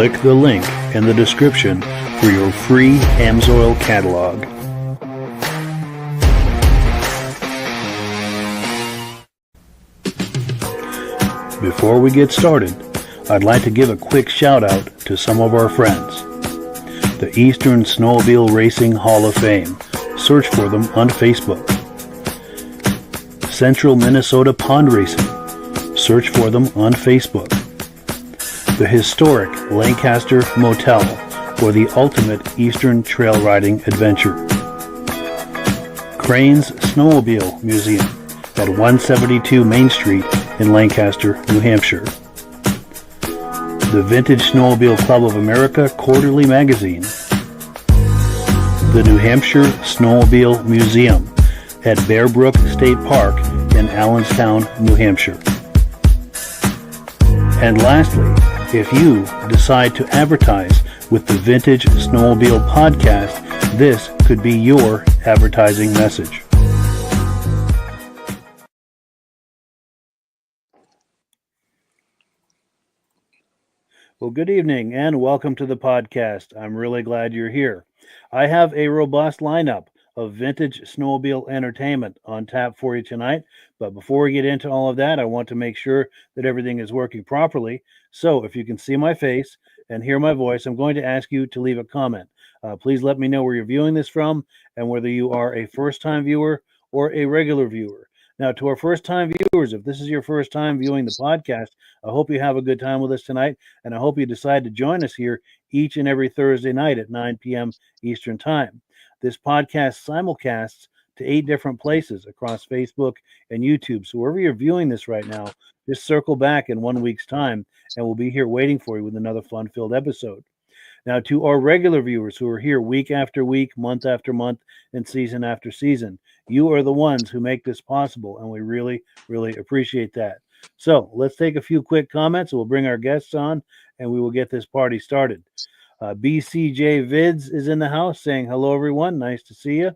Click the link in the description for your free Amsoil catalog. Before we get started, I'd like to give a quick shout out to some of our friends. The Eastern Snowmobile Racing Hall of Fame. Search for them on Facebook. Central Minnesota Pond Racing. Search for them on Facebook. The historic Lancaster Motel, for the ultimate Eastern trail riding adventure. Crane's Snowmobile Museum at 172 Main Street in Lancaster, New Hampshire. The Vintage Snowmobile Club of America Quarterly Magazine. The New Hampshire Snowmobile Museum at Bear Brook State Park in Allenstown, New Hampshire. And lastly, if you decide to advertise with the Vintage Snowmobile Podcast, this could be your advertising message. Well, good evening and welcome to the podcast. I'm really glad you're here. I have a robust lineup of vintage snowmobile entertainment on tap for you tonight. But before we get into all of that, I want to make sure that everything is working properly. So if you can see my face and hear my voice, I'm going to ask you to leave a comment. Please let me know where you're viewing this from and whether you are a first-time viewer or a regular viewer. Now, to our first-time viewers, if this is your first time viewing the podcast, I hope you have a good time with us tonight, and I hope you decide to join us here each and every Thursday night at 9 p.m. Eastern Time. This podcast simulcasts to 8 different places across Facebook and YouTube. So wherever you're viewing this right now, just circle back in 1 week's time, and we'll be here waiting for you with another fun-filled episode. Now, to our regular viewers who are here week after week, month after month, and season after season, you are the ones who make this possible, and we really, really appreciate that. So let's take a few quick comments. We'll bring our guests on, and we will get this party started. BCJ Vids is in the house saying, hello, everyone. Nice to see you.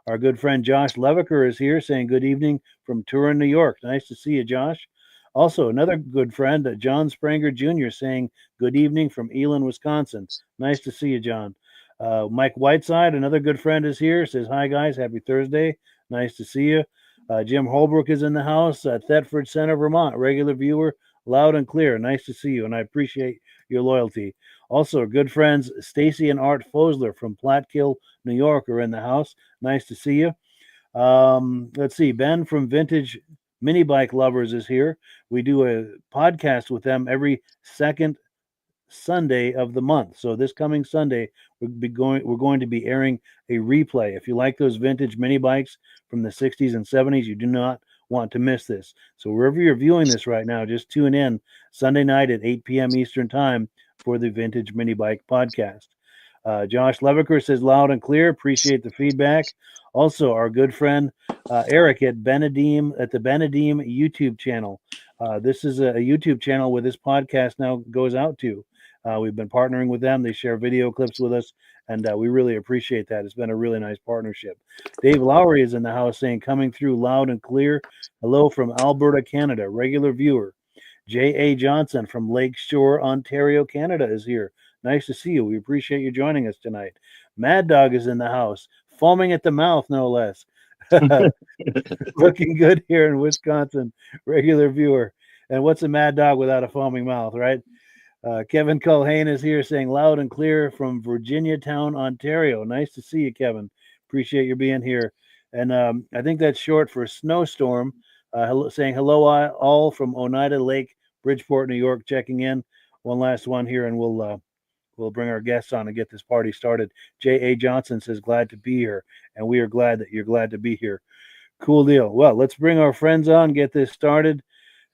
Our good friend Josh Leviker is here saying good evening from Turin, New York. Nice to see you, Josh. Also, another good friend, John Spranger Jr., saying good evening from Elin, Wisconsin. Nice to see you, John. Mike Whiteside, another good friend, is here. Says, hi, guys. Happy Thursday. Nice to see you. Jim Holbrook is in the house at Thetford Center, Vermont. Regular viewer, loud and clear. Nice to see you, and I appreciate your loyalty. Also, good friends Stacy and Art Fosler from Platkill, New York, are in the house. Nice to see you. Let's see. Ben from Vintage Mini Bike Lovers is here. We do a podcast with them every second Sunday of the month. So this coming Sunday, we're going to be airing a replay. If you like those vintage mini bikes from the 60s and 70s, you do not want to miss this. So wherever you're viewing this right now, just tune in Sunday night at 8 p.m. Eastern Time for the Vintage Mini Bike Podcast. Josh Leviker says loud and clear. Appreciate the feedback. Also, our good friend Eric at the Benedim YouTube channel. This is a YouTube channel where this podcast now goes out to. We've been partnering with them. They share video clips with us, and we really appreciate that. It's been a really nice partnership. Dave Lowry is in the house saying, coming through loud and clear. Hello from Alberta, Canada, regular viewer. J.A. Johnson from Lakeshore, Ontario, Canada is here. Nice to see you. We appreciate you joining us tonight. Mad Dog is in the house, foaming at the mouth, no less. Looking good here in Wisconsin, regular viewer. And what's a Mad Dog without a foaming mouth, right? Kevin Culhane is here saying loud and clear from Virginia Town, Ontario. Nice to see you, Kevin. Appreciate you being here. And I think that's short for Snowstorm, saying hello all from Oneida Lake, Bridgeport, New York, checking in. One last one here, and we'll bring our guests on and get this party started. J.A. Johnson says glad to be here, and we are glad that you're glad to be here. Cool deal. Well, let's bring our friends on, get this started.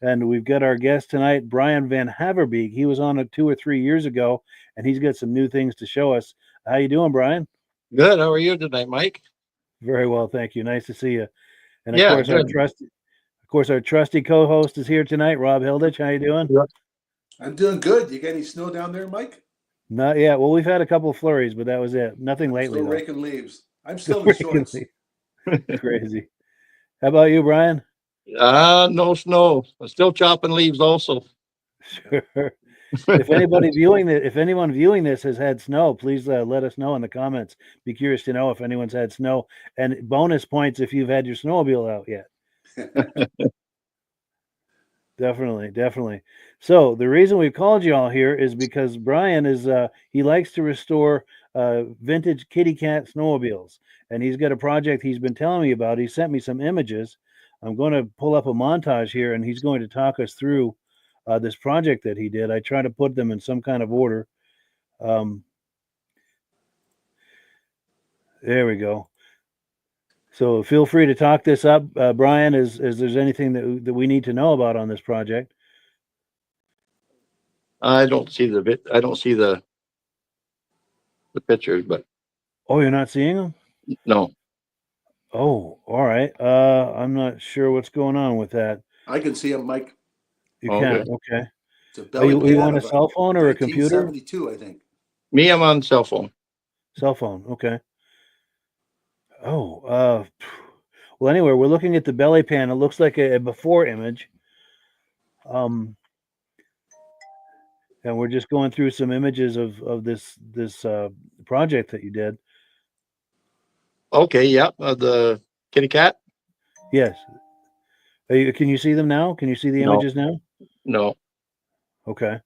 And we've got our guest tonight, Brian Van Haverbeke. He was on 2 or 3 years ago, and he's got some new things to show us. How you doing, Brian? Good. How are you tonight, Mike? Very well, thank you. Nice to see you. And yeah, of course, our trusty co-host is here tonight, Rob Hilditch. How you doing? Yep. I'm doing good. You got any snow down there, Mike? Not yet. Well, we've had a couple of flurries, but that was it. Nothing lately. Still raking leaves. I'm still in shorts. Crazy. How about you, Brian? No snow. I'm still chopping leaves also. Sure. If anybody if anyone viewing this has had snow, please let us know in the comments. Be curious to know if anyone's had snow, and bonus points if you've had your snowmobile out yet. Definitely. So the reason we called you all here is because Brian is he likes to restore vintage kitty cat snowmobiles, and he's got a project he's been telling me about. He sent me some images. I'm going to pull up a montage here, and he's going to talk us through this project that he did. I try to put them in some kind of order. There we go. So feel free to talk this up, Brian, as there's anything that we need to know about on this project. I don't see the pictures, but Oh, you're not seeing them? no. Oh, all right. I'm not sure what's going on with that. I can see him, Mike. You Okay. can, okay. It's a Are belly you pan on a of cell phone or a computer? 1972, I think. Me, I'm on cell phone. Cell phone, okay. Oh, well, anyway, we're looking at the belly pan. It looks like a before image. And we're just going through some images of this project that you did. Okay, yep. The kitty cat? Yes. Can you see them now? Can you see the No. images now? No. Okay.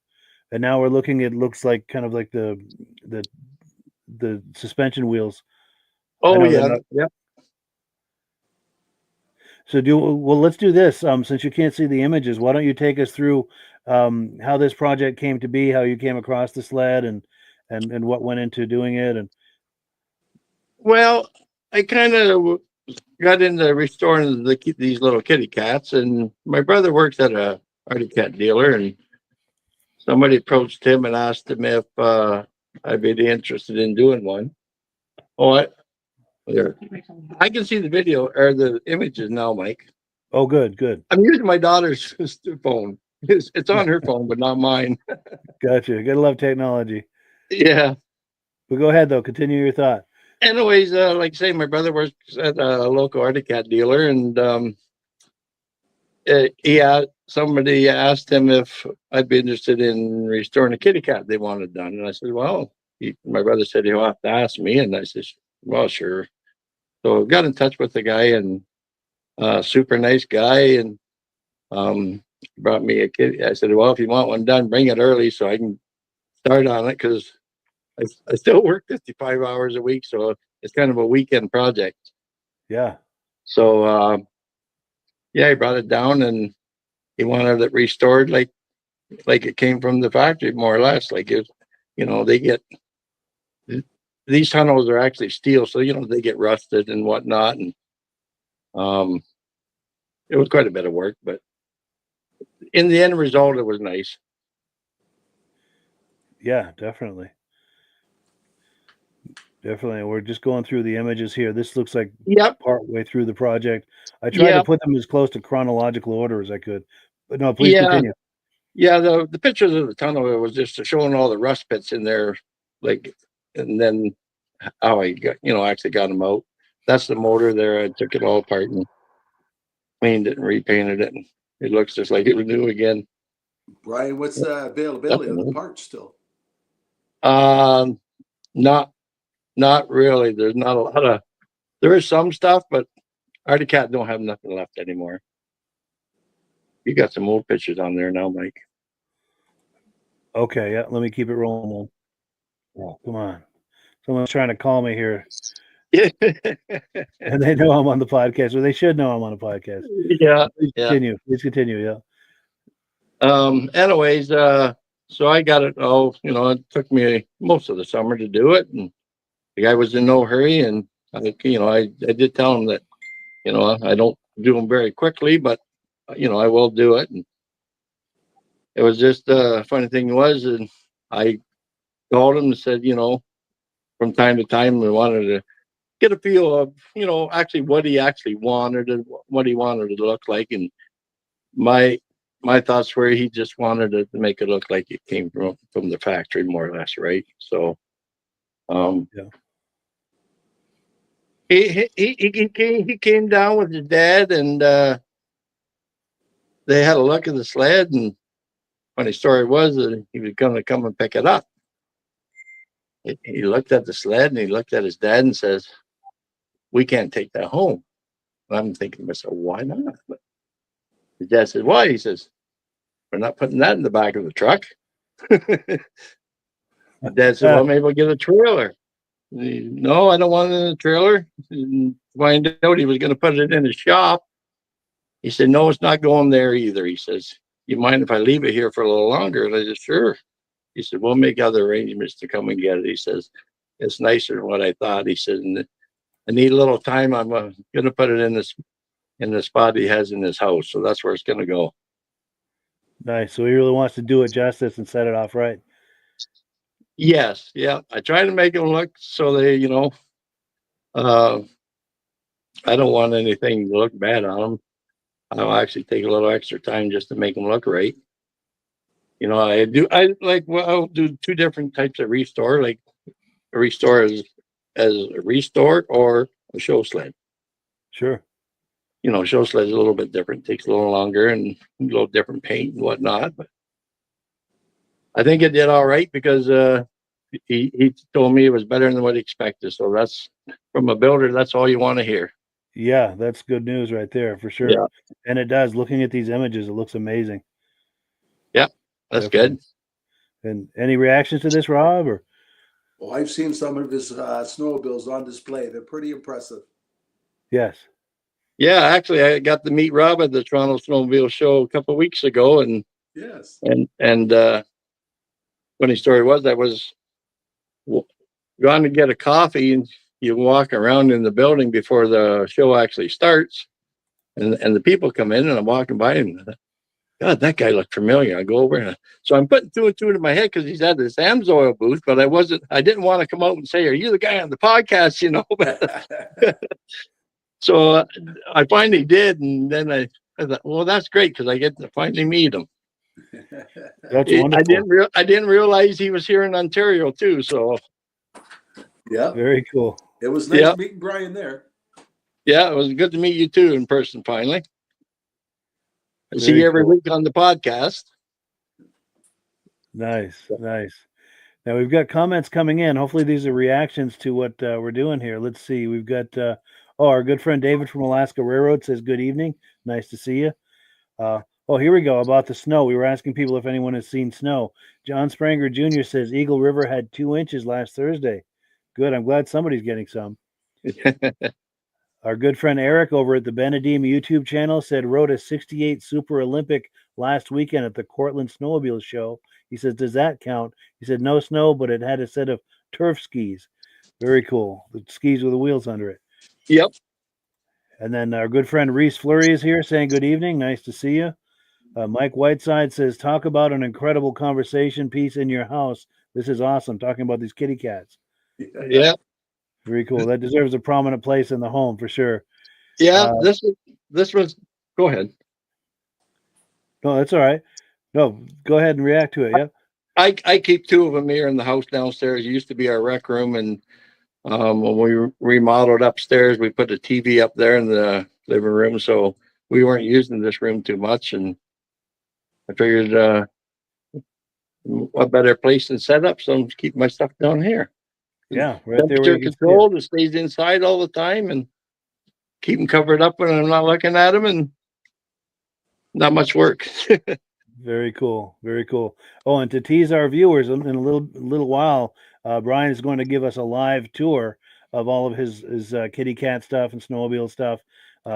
And now we're looking. It looks like kind of like the suspension wheels. Oh yeah. Yep. So let's do this. Since you can't see the images, why don't you take us through how this project came to be, how you came across the sled, and what went into doing it, and Well, I kind of got into restoring these little kitty cats, and my brother works at a arty cat dealer, and somebody approached him and asked him if I'd be interested in doing one. Oh, there. I can see the video or the images now, Mike. oh, good. I'm using my daughter's phone. It's on her phone, but not mine. Gotcha. Gotta love technology. Yeah. But go ahead though. Continue your thought. Anyways, like I say, my brother works at a local arty cat dealer, and somebody asked him if I'd be interested in restoring a kitty cat they wanted done, and I said, "Well," my brother said he'll have to ask me, and I said, "Well, sure." So I got in touch with the guy, and super nice guy, and brought me a kitty. I said, "Well, if you want one done, bring it early so I can start on it because I still work 55 hours a week, so it's kind of a weekend project." Yeah. So yeah, he brought it down, and he wanted it restored like it came from the factory, more or less. Like it, they get these tunnels are actually steel, so they get rusted and whatnot, and it was quite a bit of work, but in the end result, it was nice. Yeah, definitely. We're just going through the images here. This looks like part way through the project. I tried to put them as close to chronological order as I could, but no, please continue. Yeah, the pictures of the tunnel, it was just showing all the rust pits in there, like, and then how I got, actually got them out. That's the motor there. I took it all apart and cleaned it and repainted it, and it looks just like it was new again. Brian, what's the availability of the parts still? Not really. There's not a lot of. There is some stuff, but Artie Cat don't have nothing left anymore. You got some old pictures on there now, Mike. Okay, yeah. Let me keep it rolling. Oh, come on. Someone's trying to call me here. Yeah. And they know I'm on the podcast, or they should know I'm on the podcast. Yeah. Please continue. Yeah. Anyways, so I got it all, it took me most of the summer to do it. And the guy was in no hurry. And I did tell him that, I don't do them very quickly, but, I will do it. And it was just funny thing was, and I called him and said, from time to time, we wanted to get a feel of, actually what he actually wanted and what he wanted it to look like. And my thoughts were he just wanted it to make it look like it came from the factory, more or less, right? So, Yeah. He came down with his dad, and they had a look at the sled, and funny story was that he was going to come and pick it up. He looked at the sled and he looked at his dad and says, "We can't take that home." And I'm thinking to myself, why not? But his dad says, "Why?" He says, "We're not putting that in the back of the truck." Dad said, "Well, maybe we'll get a trailer." No, I don't want it in a trailer. And find out he was going to put it in his shop. He said, "No, it's not going there either." He says, "You mind if I leave it here for a little longer?" And I said, "Sure." He said, "We'll make other arrangements to come and get it." He says, "It's nicer than what I thought." He said, "And I need a little time. I'm going to put it in the spot he has in his house. So that's where it's going to go." Nice. So he really wants to do it justice and set it off right. Yes. Yeah. I try to make them look so they, uh, I don't want anything to look bad on them. I'll actually take a little extra time just to make them look right. I'll do two different types of restore, like a restore as a restore or a show sled. Sure. Show sled is a little bit different, takes a little longer and a little different paint and whatnot. But I think it did all right because he told me it was better than what he expected. So that's from a builder. That's all you want to hear. Yeah, that's good news right there for sure. Yeah. And it does. Looking at these images, it looks amazing. Yeah, that's Definitely. good. And any reactions to this, Rob? Or Well, I've seen some of his snowmobiles on display. They're pretty impressive. yes. Yeah, actually, I got to meet Rob at the Toronto Snowmobile Show a couple of weeks ago, and Yes. funny story was I was going to get a coffee, and you walk around in the building before the show actually starts, and the people come in, and I'm walking by, and God, that guy looked familiar. I go over, and so I'm putting two and two in my head because he's at this Amsoil booth, but I didn't want to come out and say, "Are you the guy on the podcast?" So I finally did, and then I thought, well, that's great because I get to finally meet him. That's wonderful. I didn't realize he was here in Ontario too. So Yeah, very cool. It was nice meeting Brian there. Yeah, it was good to meet you too in person finally. I see you every week on the podcast. Nice. Now we've got comments coming in. Hopefully these are reactions to what we're doing here. Let's see. We've got our good friend David from Alaska Railroad says, "Good evening. Nice to see you." Here we go about the snow. We were asking people if anyone has seen snow. John Spranger Jr. says Eagle River had 2 inches last Thursday. Good. I'm glad somebody's getting some. Our good friend Eric over at the Benedim YouTube channel said rode a 68 Super Olympic last weekend at the Cortland Snowmobile Show. He says, "Does that count?" He said, "No snow, but it had a set of turf skis." Very cool. The skis with the wheels under it. Yep. And then our good friend Reese Fleury is here saying, "Good evening. Nice to see you." Mike Whiteside says, "Talk about an incredible conversation piece in your house. This is awesome." Talking about these kitty cats. Yeah. Very cool. That deserves a prominent place in the home for sure. Yeah. This was. Go ahead. No, that's all right. No, go ahead and react to it. Yeah. I keep two of them here in the house downstairs. It used to be our rec room, and when we remodeled upstairs, we put a TV up there in the living room, so we weren't using this room too much. And I figured, what better place than set up? So I'm just keep my stuff down here. Yeah, right there. Temperature controlled. It stays inside all the time, and keep them covered up when I'm not looking at them, and not much work. Very cool. Very cool. Oh, and to tease our viewers, in a little while, Brian is going to give us a live tour of all of his kitty cat stuff and snowmobile stuff.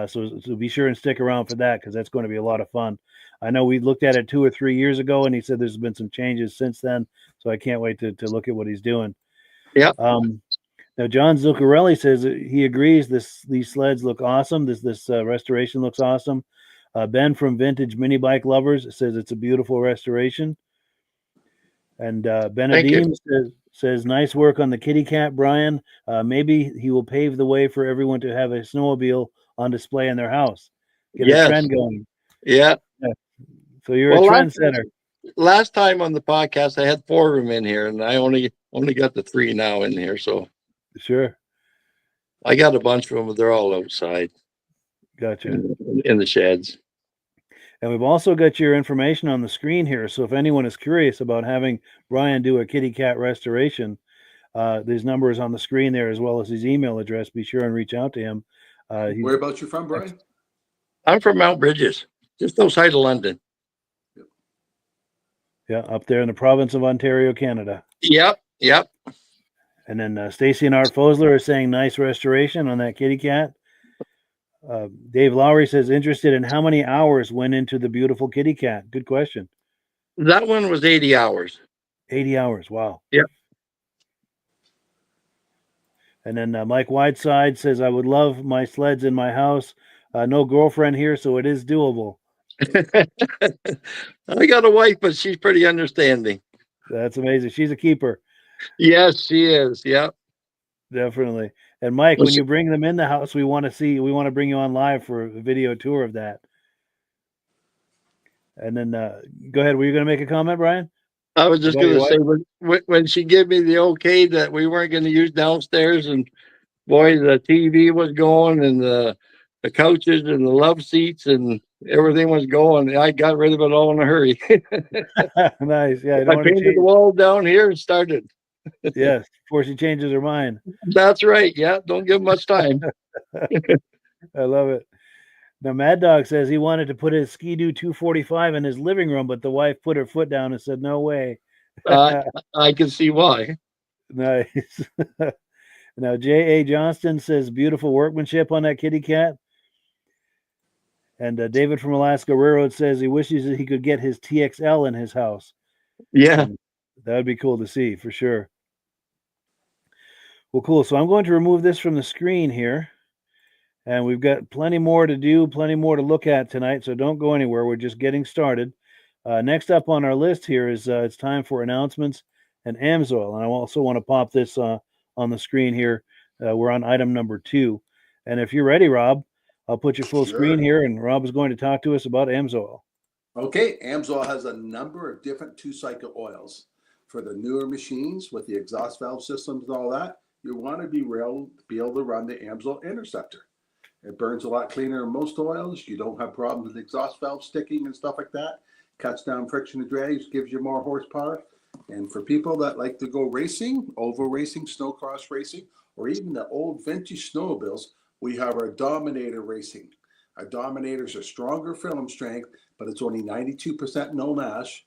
So be sure and stick around for that because that's going to be a lot of fun. I know we looked at it 2 or 3 years ago, and he said there's been some changes since then. So I can't wait to look at what he's doing. Yeah. Now John Zuccarelli says he agrees. These sleds look awesome. This restoration looks awesome. Ben from Vintage Mini Bike Lovers says it's a beautiful restoration. And Benedim says nice work on the kitty cat, Brian. Maybe he will pave the way for everyone to have a snowmobile on display in their house. Get a trend going. Yeah. So you're a trendsetter. Last time on the podcast, I had 4 of them in here, and I only got the 3 now in here. So sure, I got a bunch of them, but they're all outside. Gotcha. In the sheds. And we've also got your information on the screen here. So if anyone is curious about having Brian do a kitty cat restoration, his number is on the screen there, as well as his email address. Be sure and reach out to him. Whereabouts you from, Brian? I'm from Mount Bridges, just outside of London. Yeah, up there in the province of Ontario, Canada. Yep. And then Stacy and Art Fosler are saying nice restoration on that kitty cat. Dave Lowry says, interested in how many hours went into the beautiful kitty cat. Good question. That one was 80 hours. 80 hours. Wow. Yep. And then Mike Whiteside says, I would love my sleds in my house. No girlfriend here, so it is doable. I got a wife, but she's pretty understanding. That's amazing. She's a keeper. Yes, she is. Yep. Definitely. And Mike, when you bring them in the house, we want to bring you on live for a video tour of that. And then go ahead. Were you going to make a comment, Brian? I was just going to say, when she gave me the okay that we weren't going to use downstairs, and boy, the TV was going, and the couches and the love seats and everything was going. I got rid of it all in a hurry. Nice. Yeah. I painted the wall down here and started. Yes, before she changes her mind. That's right. Yeah, don't give much time. I love it. Now, Mad Dog says he wanted to put his Ski-Doo 245 in his living room, but the wife put her foot down and said, no way. I can see why. Nice. Now, J.A. Johnston says beautiful workmanship on that kitty cat. And David from Alaska Railroad says he wishes that he could get his TXL in his house. Yeah. And that would be cool to see for sure. Well, cool. So I'm going to remove this from the screen here. And we've got plenty more to do, plenty more to look at tonight. So don't go anywhere. We're just getting started. Next up on our list here is it's time for announcements and Amsoil. And I also want to pop this on the screen here. We're on item number 2. And if you're ready, Rob, I'll put your full screen here. And Rob is going to talk to us about Amsoil. Okay. Amsoil has a number of different two-cycle oils for the newer machines with the exhaust valve systems and all that. You want to be able to run the Amsoil Interceptor. It burns a lot cleaner than most oils. You don't have problems with exhaust valve sticking and stuff like that. Cuts down friction and drags, gives you more horsepower. And for people that like to go racing, oval racing, snowcross racing, or even the old vintage snowmobiles, we have our Dominator racing. Our Dominators are stronger film strength, but it's only 92% no ash.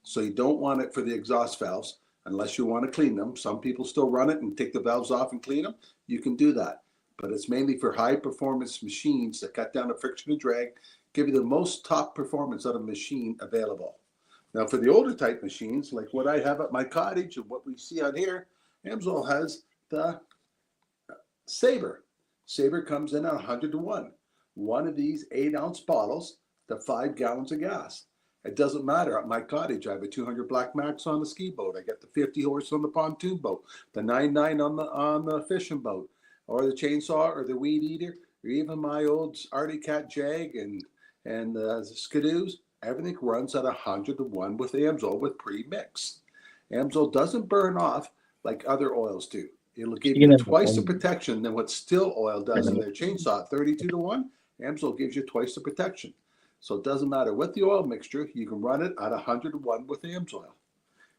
So you don't want it for the exhaust valves unless you want to clean them. Some people still run it and take the valves off and clean them. You can do that. But it's mainly for high performance machines that cut down the friction and drag, give you the most top performance out of a machine available. Now for the older type machines, like what I have at my cottage and what we see on here, Amsoil has the Sabre. Sabre comes in at 100 to 1. One of these 8-ounce bottles to 5 gallons of gas. It doesn't matter. At my cottage, I have a 200 Black Max on the ski boat. I got the 50 horse on the pontoon boat, the 99 on the fishing boat, or the chainsaw, or the weed eater, or even my old Arctic Cat Jag and Skidoos. Everything runs at 100 to 1 with Amsoil with pre-mix. Amsoil doesn't burn off like other oils do. It'll give you twice the protection than what Still Oil does in their chainsaw at 32 to 1. Amsoil gives you twice the protection. So it doesn't matter what the oil mixture, you can run it at 100 to 1 with Amsoil.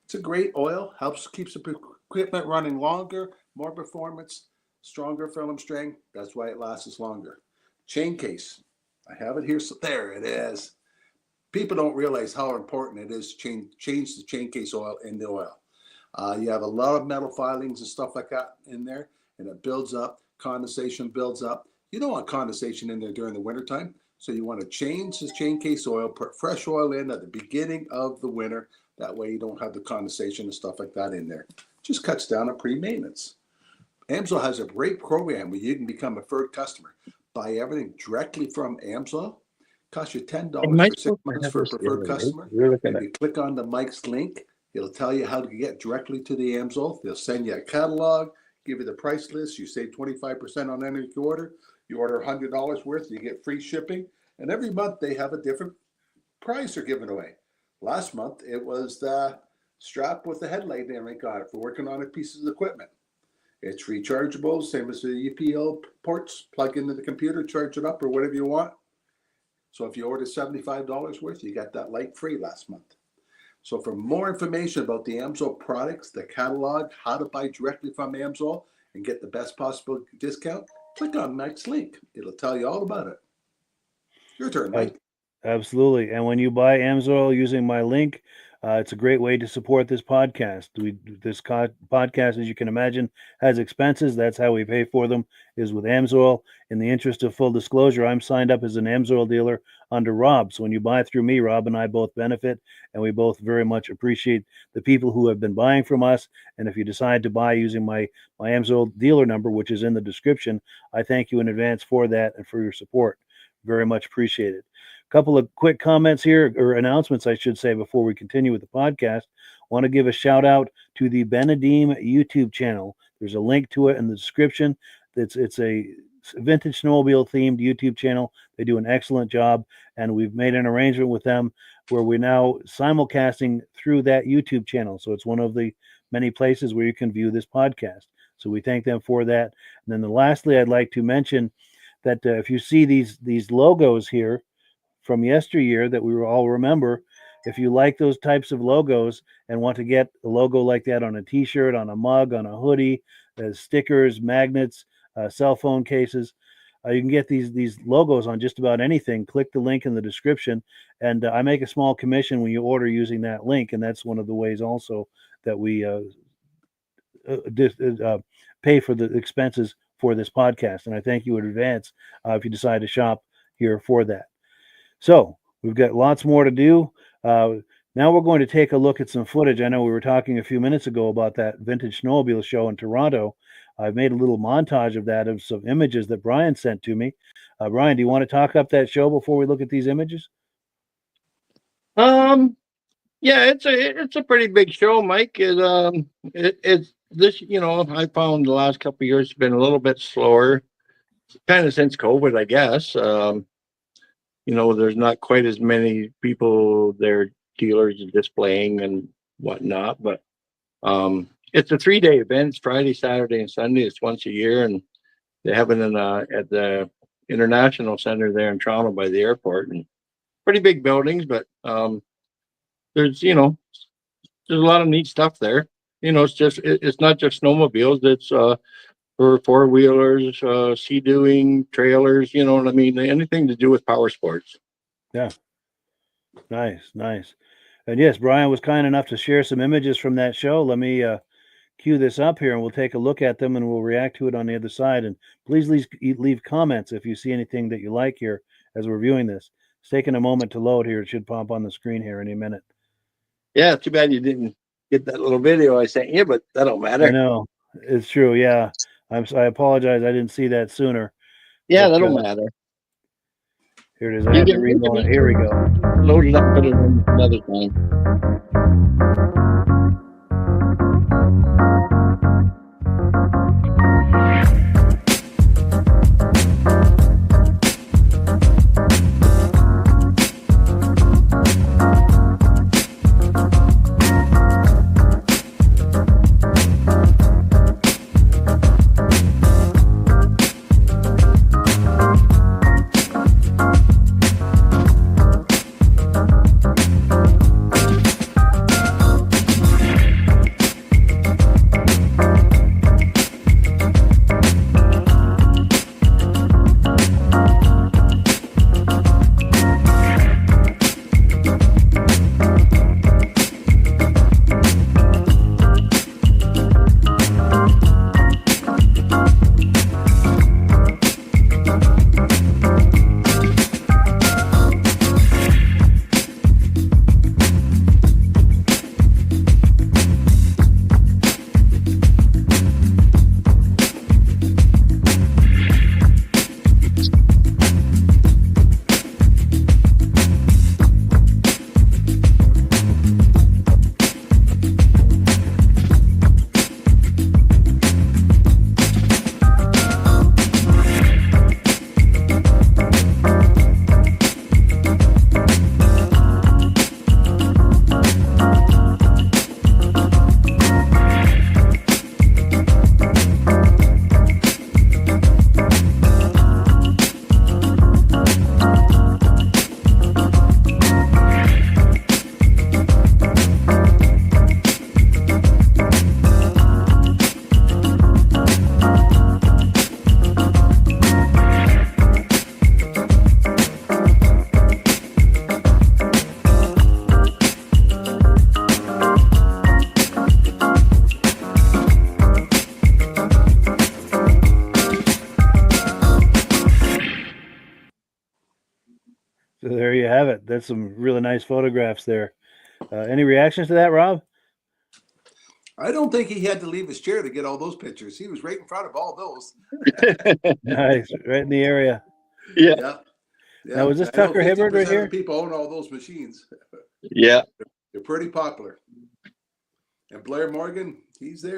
It's a great oil, keeps the equipment running longer, more performance, stronger film strength. That's why it lasts longer. Chain case. I have it here. So there it is. People don't realize how important it is to change the chain case oil in the oil. You have a lot of metal filings and stuff like that in there, and it builds up. Condensation builds up. You don't want condensation in there during the wintertime, so you want to change the chain case oil, put fresh oil in at the beginning of the winter. That way you don't have the condensation and stuff like that in there. Just cuts down on pre-maintenance. Amsoil has a great program where you can become a preferred customer. Buy everything directly from Amsoil. Costs you $10 for 6 months for a preferred customer. If you click on the Mike's link, it'll tell you how to get directly to the Amsoil. They'll send you a catalog, give you the price list. You save 25% on any order. You order $100 worth, you get free shipping. And every month they have a different price they're giving away. Last month it was the strap with the headlight and everything on it for working on a piece of equipment. It's rechargeable, same as the UPL ports. Plug into the computer, charge it up or whatever you want. So if you order $75 worth, you got that light free last month. So for more information about the Amsoil products, the catalog, how to buy directly from Amsoil, and get the best possible discount, click on Mike's link. It'll tell you all about it. Your turn, Mike. Absolutely. And when you buy Amsoil using my link, it's a great way to support this podcast. This podcast, as you can imagine, has expenses. That's how we pay for them, is with Amsoil. In the interest of full disclosure, I'm signed up as an Amsoil dealer under Rob. So when you buy through me, Rob and I both benefit, and we both very much appreciate the people who have been buying from us. And if you decide to buy using my Amsoil dealer number, which is in the description, I thank you in advance for that and for your support. Very much appreciated. A couple of quick comments here, or announcements, I should say, before we continue with the podcast. Want to give a shout out to the Benedim YouTube channel. There's a link to it in the description. It's a vintage snowmobile themed YouTube channel. They do an excellent job, and we've made an arrangement with them where we're now simulcasting through that YouTube channel. So it's one of the many places where you can view this podcast. So we thank them for that. And then lastly, I'd like to mention that if you see these logos here from yesteryear that we all remember, if you like those types of logos and want to get a logo like that on a t-shirt, on a mug, on a hoodie, stickers, magnets, cell phone cases, you can get these logos on just about anything. Click the link in the description, and I make a small commission when you order using that link, and that's one of the ways also that we pay for the expenses for this podcast. And I thank you in advance if you decide to shop here for that. So we've got lots more to do. Now we're going to take a look at some footage. I know we were talking a few minutes ago about that Vintage Snowmobile Show in Toronto. I've made a little montage of that, of some images that Brian sent to me. Brian, do you want to talk up that show before we look at these images? Yeah, it's a pretty big show, Mike. It's this, I found the last couple of years has been a little bit slower, kind of since COVID, I guess. There's not quite as many people there, dealers displaying and whatnot, but it's a 3-day event. It's Friday, Saturday, and Sunday. It's once a year, and they have it at the International Center there in Toronto by the airport, and pretty big buildings, but there's a lot of neat stuff there. It's not just snowmobiles. It's for four-wheelers, sea-doing, trailers, you know what I mean? Anything to do with power sports. Yeah. Nice. And yes, Brian was kind enough to share some images from that show. Let me cue this up here, and we'll take a look at them, and we'll react to it on the other side. And please leave comments if you see anything that you like here as we're viewing this. It's taking a moment to load here. It should pop on the screen here any minute. Yeah, too bad you didn't get that little video I sent you, but that don't matter. I know. It's true, yeah. I apologize. I didn't see that sooner. Yeah, that don't matter. Here it is. I have to reload it. Here we go. Load it up, put it in another time. So there you have it. That's some really nice photographs there. Any reactions to that, Rob? I don't think he had to leave his chair to get all those pictures. He was right in front of all those. Nice, right in the area. Yeah. Yeah. Yeah. Now, was this I know Tucker Hibbert right 50% here? of people own all those machines. Yeah. They're pretty popular. And Blair Morgan, he's there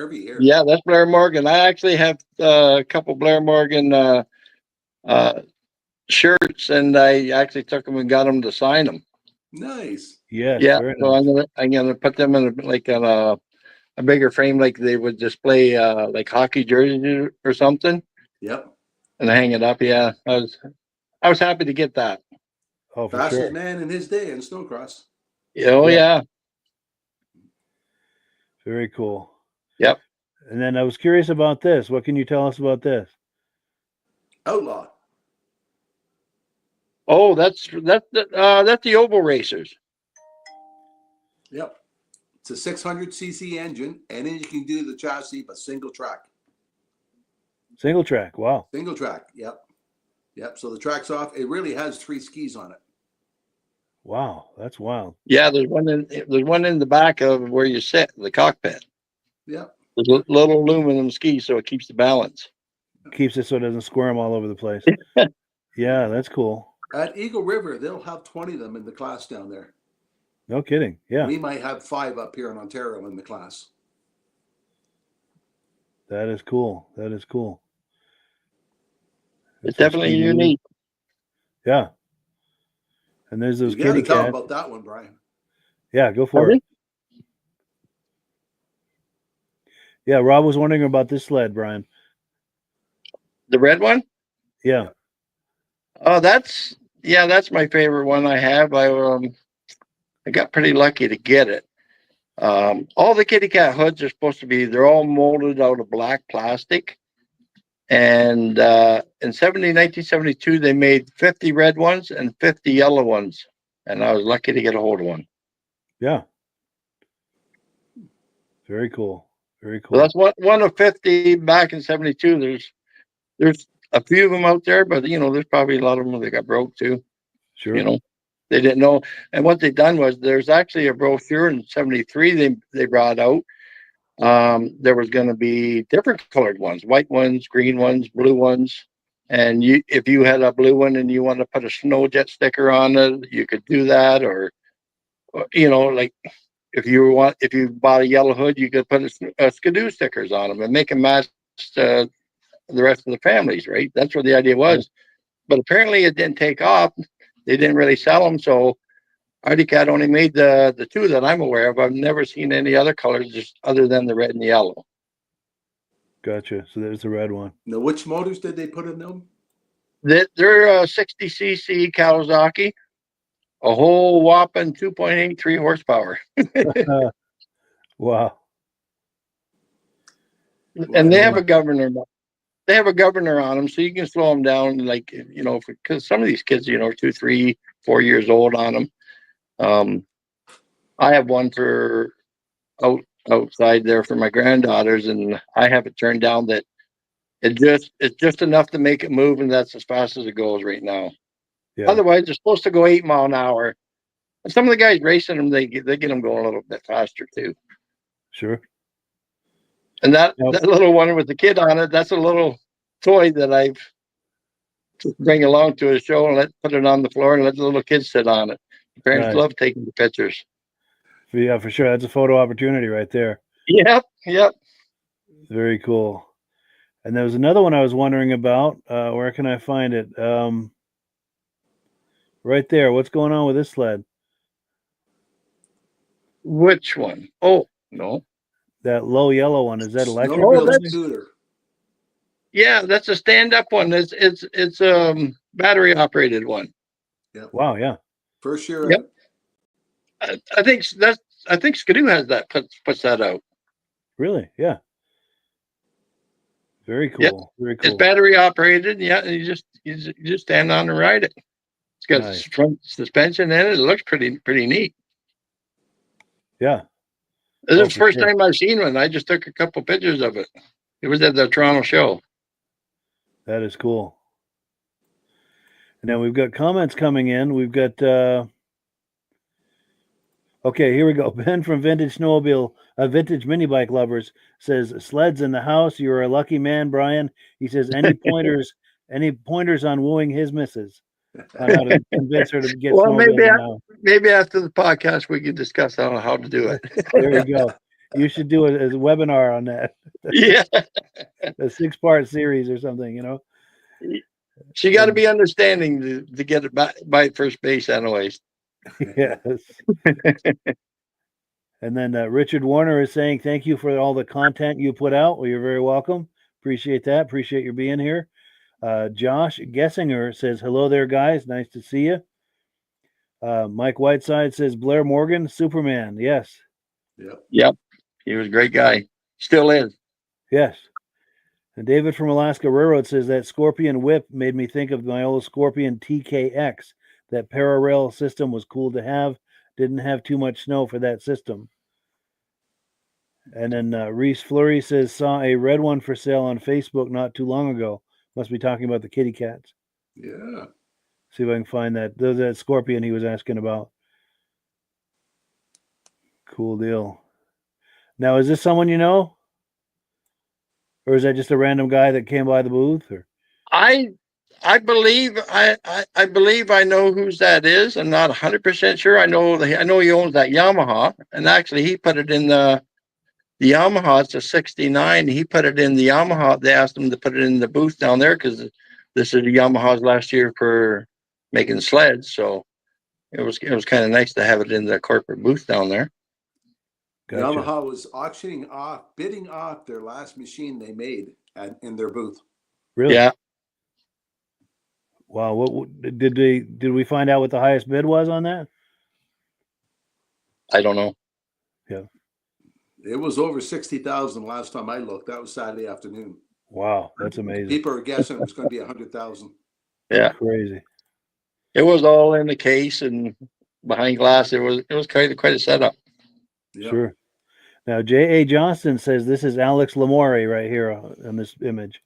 every year. Yeah, that's Blair Morgan. I actually have a couple Blair Morgan shirts, and I actually took them and got them to sign them. Nice. Yes, Yeah, very so nice. I'm gonna put them in a bigger frame, like they would display like hockey jerseys or something, Yep. and hang it up. Yeah, I was happy to get that. Oh, for Fastest sure. man in his day in snowcross. Oh Yeah. yeah. Very cool. Yep. And then I was curious about this. What can you tell us about this? Outlaw. Oh, that's the oval racers. Yep. It's a 600cc engine, and then you can do the chassis, but single track. Single track. Wow. Single track. Yep. Yep. So the track's off. It really has 3 skis on it. Wow. That's wild. Yeah, there's one in the back of where you sit, the cockpit. Yep. There's a little aluminum ski, so it keeps the balance. Keeps it so it doesn't squirm all over the place. Yeah, that's cool. At Eagle River, they'll have 20 of them in the class down there. No kidding. Yeah, We might have 5 up here in Ontario in the class. that is cool. That is cool. It's That's some definitely speedy- unique. Yeah. And there's those You got to kitty tell cats. about that one, Brian. Yeah, go for Pardon? it. Yeah, Rob was wondering about this sled, Brian. The red one? Yeah. Oh, that's my favorite one I have. I got pretty lucky to get it. All the kitty cat hoods are supposed to be, they're all molded out of black plastic. And in 1972, they made 50 red ones and 50 yellow ones. And I was lucky to get a hold of one. Yeah. Very cool. Very cool. So that's one of 50 back in 72. There's a few of them out there, but there's probably a lot of them that got broke too. Sure. They didn't know. And what they done was there's actually a brochure in 73 they brought out. There was going to be different colored ones, white ones, green ones, blue ones. And if you had a blue one and you want to put a snow jet sticker on it, you could do that. Or like if you bought a yellow hood, you could put a Skidoo stickers on them and make them match the rest of the families, right? That's what the idea was. But apparently it didn't take off. They didn't really sell them. So Arctic Cat only made the 2 that I'm aware of. I've never seen any other colors just other than the red and the yellow. Gotcha. So there's the red one. Now, which motors did they put in them? They're 60cc Kawasaki, a whole whopping 2.83 horsepower. Wow. And they have a governor. They have a governor on them, so you can slow them down, like, because some of these kids, are 2, 3, 4 years old on them. I have one for outside there for my granddaughters, and I have it turned down that it's just enough to make it move, and that's as fast as it goes right now. Yeah. Otherwise, they're supposed to go 8 mile an hour. And some of the guys racing them, they get them going a little bit faster too. Sure. And that Yep. little one with the kid on it, that's a little toy that I've bring along to a show and put it on the floor and let the little kids sit on it. The parents Nice. love taking the pictures. Yeah, for sure. That's a photo opportunity right there. Yep. Very cool. And there was another one I was wondering about. Where can I find it? Right there. What's going on with this sled? Which one? Oh, no. That low yellow one. Is that electric? Oh, Snowmobile that's- scooter. Yeah, that's a stand-up one. It's battery operated one. Wow. Yeah. First year. Yep. I think Skidoo has that puts that out. Really? Yeah. Very cool. Yep. Very It's cool. battery operated. Yeah, you just stand on and ride it. It's got Nice. front suspension in it. It looks pretty neat. Yeah. This Oh, is the for first sure. time I've seen one. I just took a couple pictures of it. It was at the Toronto show. That is cool. Now we've got comments coming in. We've got okay, here we go. Ben from Vintage Snowmobile, Vintage Mini Bike Lovers says, "Sleds in the house. You're a lucky man, Brian." He says, "Any pointers? Any pointers on wooing his missus on how to convince her to get Well, snowmobiles now?" maybe after the podcast we can discuss how to do it. There you go. You should do it as a webinar on that, Yeah, a 6-part series or something. You know. she got to be understanding to get it by first base, anyways. Yes. And then Richard Warner is saying, "Thank you for all the content you put out." Well, you're very welcome. Appreciate that. Appreciate your being here. Josh Gessinger says, "Hello there, guys. Nice to see you." Mike Whiteside says, "Blair Morgan, Superman." Yes. Yep. He was a great guy. Still is. Yes. And David from Alaska Railroad says, "That Scorpion whip made me think of my old Scorpion TKX. That Pararail system was cool to have. Didn't have too much snow for that system." And then Reese Fleury says, "Saw a red one for sale on Facebook not too long ago." Must be talking about the kitty cats. Yeah. See if I can find that. There's that Scorpion he was asking about. Cool deal. Now, is this someone you know? Or is that just a random guy that came by the booth? Or I believe I believe I know whose that is. I'm not 100% sure. I know he owns that Yamaha, and actually he put it in the Yamaha. It's a '69. He put it in the Yamaha. They asked him to put it in the booth down there because this is the Yamaha's last year for making sleds. So it was kind of nice to have it in the corporate booth down there. Gotcha. Yamaha was bidding off their last machine they made in their booth. Really? Yeah. Wow. What did we find out what the highest bid was on that? I don't know. Yeah. It was over 60,000 last time I looked. That was Saturday afternoon. Wow, that's amazing. People are guessing it was going to be 100,000. Yeah. Crazy. It was all in the case and behind glass. It was quite a setup. Yep. Sure. Now, J.A. Johnston says this is Alex Lamore right here on this image.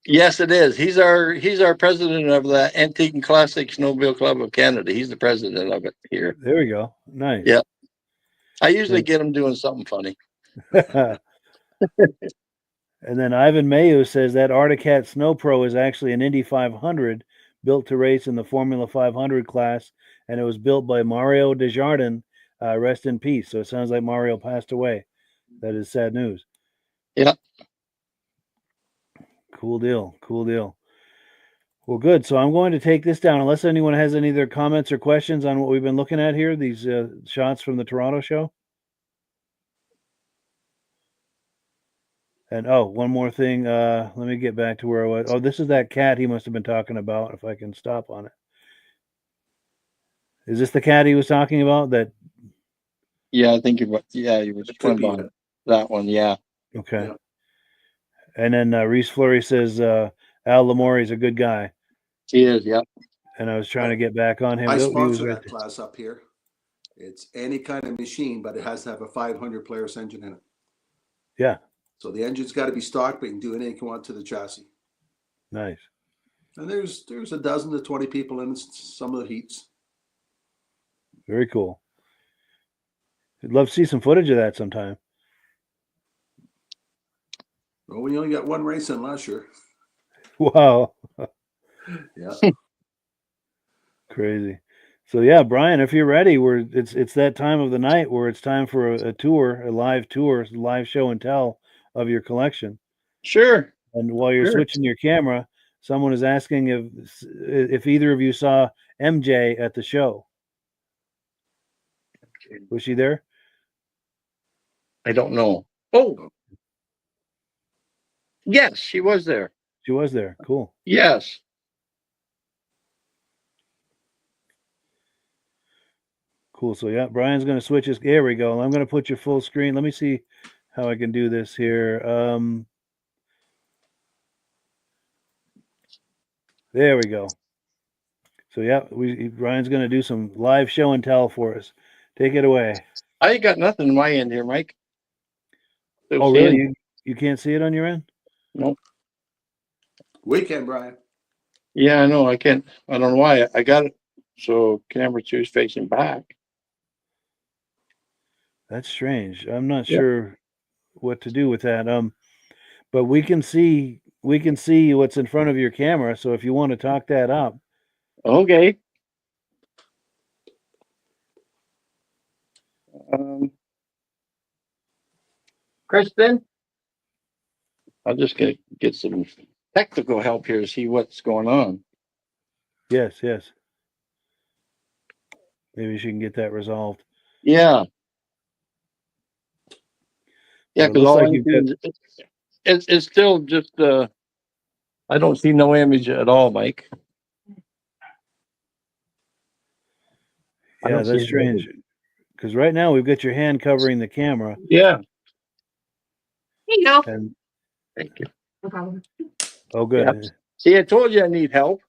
Yes, it is. He's our president of the Antique and Classic Snowmobile Club of Canada. He's the president of it here. There we go. Nice. Yeah. I usually get him doing something funny. And then Ivan Mayu says that Articat Snow Pro is actually an Indy 500 built to race in the Formula 500 class, and it was built by Mario Desjardins. Rest in peace. So it sounds like Mario passed away. That is sad news. Yeah. Cool deal. Cool deal. Well, good. So I'm going to take this down unless anyone has any other comments or questions on what we've been looking at here, these shots from the Toronto show. And one more thing. Let me get back to where I was. Oh, this is that cat he must have been talking about. If I can stop on it. Is this the cat he was talking about? That. Yeah, I think he was talking about that one. Yeah. Okay. Yeah. And then Reese Fleury says Al Lamore is a good guy. He is. Yeah. And I was trying to get back on him. I sponsor that class up here. It's any kind of machine, but it has to have a 500 players engine in it. Yeah. So the engine's got to be stock, but you can do anything you want to the chassis. Nice. And there's a dozen to 20 people in some of the heats. Very cool. I'd love to see some footage of that sometime. Well, we only got one race in last year. Wow. Yeah. Crazy. So yeah, Brian, if you're ready, it's that time of the night where it's time for a live show and tell of your collection. Sure. And while you're switching your camera, someone is asking if either of you saw MJ at the show. Was she there? I don't know. Oh. Yes, she was there. She was there. Cool. Yes. Cool. So yeah, Brian's going to switch his. There we go. I'm going to put your full screen. Let me see how I can do this here. There we go. So yeah, Brian's going to do some live show and tell for us. Take it away. I ain't got nothing on my end here, Mike. Oh, really? You can't see it on your end? Nope. Weekend, Brian. Yeah, I know. I can't. I don't know why. I got it. So camera 2 is facing back. That's strange. I'm not Yeah. sure what to do with that. But we can see what's in front of your camera. So if you want to talk that up, Okay. Um, Kristen, I'll just get some technical help here to see what's going on. yes, yes. Maybe she can get that resolved. Yeah. So Yeah, it because looks all like I you've got. see it's still just I don't see no image at all, Mike. I Yeah, don't see that's any image. strange. Because right now we've got your hand covering the camera, Yeah. and Thank you. oh, Yeah. good. See, I told you I need help.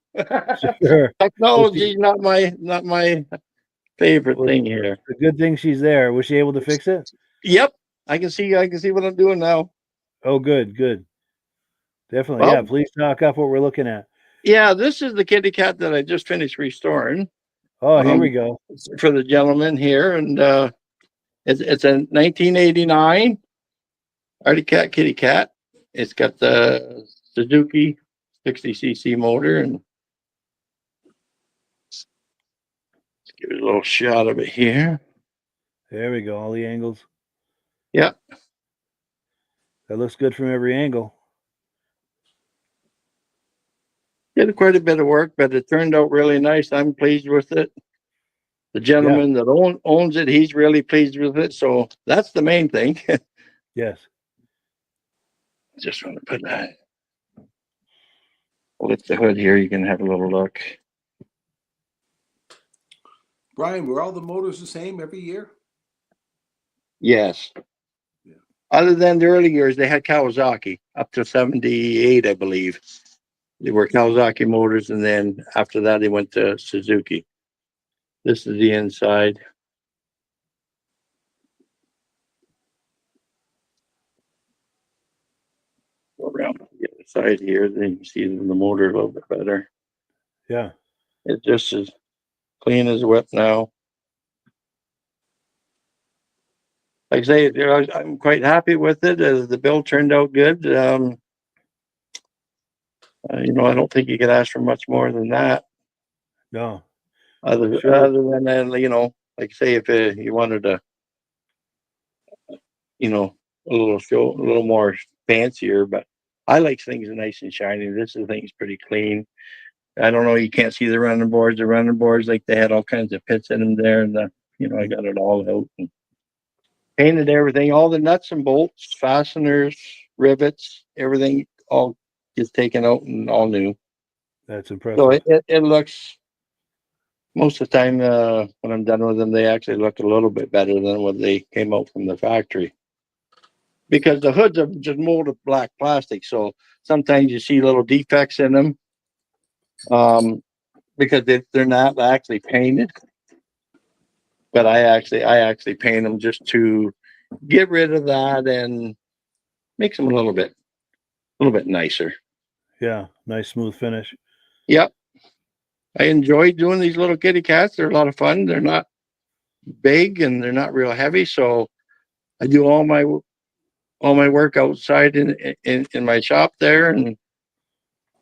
Sure. Well, Technology not my favorite well, thing here. the good thing she's there. Was she able to fix it? Yep. I can see what I'm doing now. Oh, good, good. Definitely. Well, Yeah. Please talk up what we're looking at. yeah, this is the kitty cat that I just finished restoring. Oh, here we Um go. for the gentleman here. And it's a 1989 Artie Cat kitty cat. It's got the Suzuki 60cc motor, and let's give it a little shot of it here. There we go. All the angles. Yeah. That looks good from every angle. Did quite a bit of work, but it turned out really nice. I'm pleased with it. The Yeah. gentleman that owns it, he's really pleased with it. So that's the main thing. Yes. Just want to put that. Lift the hood here. You can have a little look. Brian, were all the motors the same every year? Yes. Yeah. Other than the early years, they had Kawasaki up to 78, I believe. They were Kawasaki motors, and then after that, they went to Suzuki. This is the inside. Go around the other side here, then you can see the motor a little bit better. Yeah. It's just as clean as wet now. Like I say, I'm quite happy with it. The build turned out good. I don't think you could ask for much more than that. No. Other Sure. other than that, like say if you wanted to, a little more fancier, but I like things nice and shiny. This thing's pretty clean. I don't know. You can't see the running boards. The running boards, like they had all kinds of pits in them there, and I got it all out and painted everything. All the nuts and bolts, fasteners, rivets, everything all gets taken out and all new. That's So impressive. it looks most of the time when I'm done with them, they actually look a little bit better than when they came out from the factory. Because the hoods are just molded black plastic, so sometimes you see little defects in them because they're not actually painted. But I actually paint them just to get rid of that and makes them a little bit nicer. Yeah. Nice smooth finish. Yep, I enjoy doing these little kitty cats. They're a lot of fun. They're not big and they're not real heavy, so I do all my work outside in my shop there, and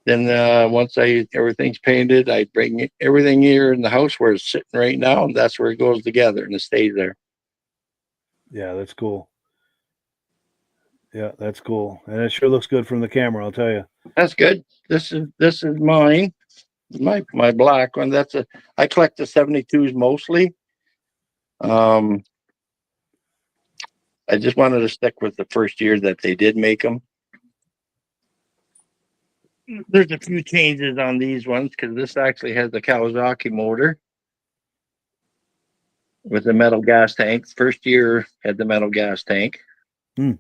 then once everything's painted, I bring everything here in the house where it's sitting right now, and that's where it goes together and it stays there. Yeah, that's cool. Yeah, that's cool. And it sure looks good from the camera, I'll tell you. That's good. This is mine, my black one. I collect the 72s mostly. Um, I just wanted to stick with the first year that they did make them. There's a few changes on these ones because this actually has the Kawasaki motor with the metal gas tank. First year had the metal gas tank. Hmm.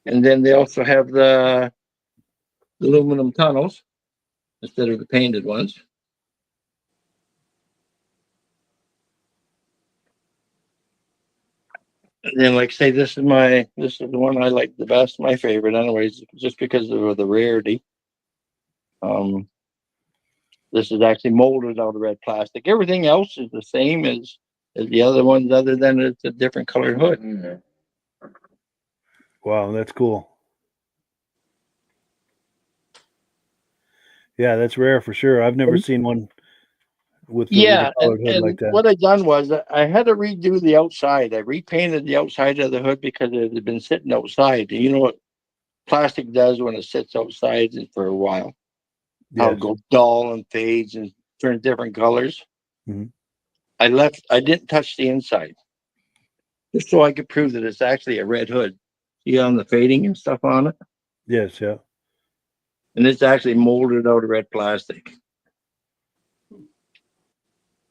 And then they also have the aluminum tunnels instead of the painted ones. And then, like I say, this is the one I like the best, my favorite, anyways, just because of the rarity. Um, This is actually molded out of red plastic. Everything else is the same as the other ones, other than it's a different colored hood. Wow, that's cool. Yeah, that's rare for sure. I've never seen one with Yeah, a colored hood and like that. what I done was I had to redo the outside. I repainted the outside of the hood because it had been sitting outside. You know what plastic does when it sits outside for a while? How Yes. it goes dull and fades and turns different colors. Mhm. I didn't touch the inside just so I could prove that it's actually a red hood. See on the fading and stuff on it? Yes, yeah. And it's actually molded out of red plastic.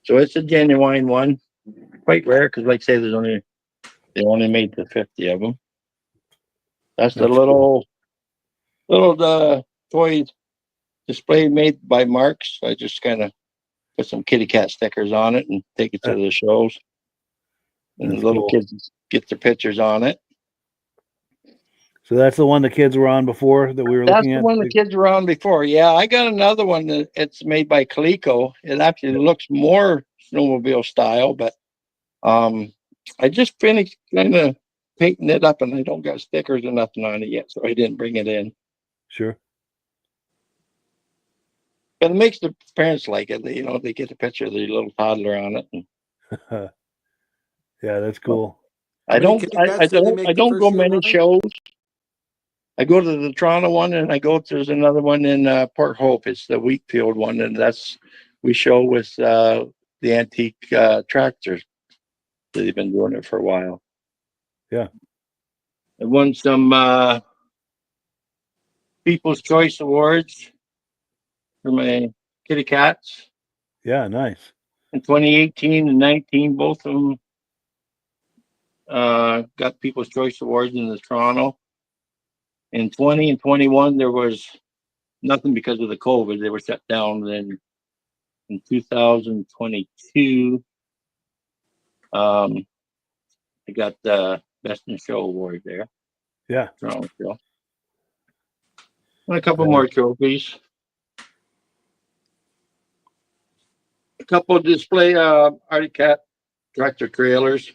So it's a genuine one. Quite rare because, like I say, they only made the 50 of them. That's the That's cool. little toy display made by Marks. I just kind of put some kitty cat stickers on it and take it to the shows. And the That's little cool. kids get their pictures on it. So that's the one the kids were on before that we were That's looking the at? one the kids were on before. Yeah, I got another one that it's made by Coleco. It actually looks more snowmobile style, but I just finished kind of painting it up and I don't got stickers or nothing on it yet, so I didn't bring it in. Sure. But it makes the parents like it. They get a picture of the little toddler on it. And Yeah, that's cool. How many kitty cats did they make I the don't go first year, many Ryan? shows. I go to the Toronto one, and there's another one in Port Hope. It's the Wheatfield one, and we show with the antique tractors. They've been doing it for a while. Yeah. I won some People's Choice Awards for my kitty cats Yeah, nice. in 2018 and 19. Both of them got People's Choice Awards in the Toronto. In 20 and 21, there was nothing because of the COVID. They were shut down. Then in 2022, I got the Best in Show award there. Yeah. Toronto show. And a couple more trophies. A couple of display Arctic Cat tractor trailers.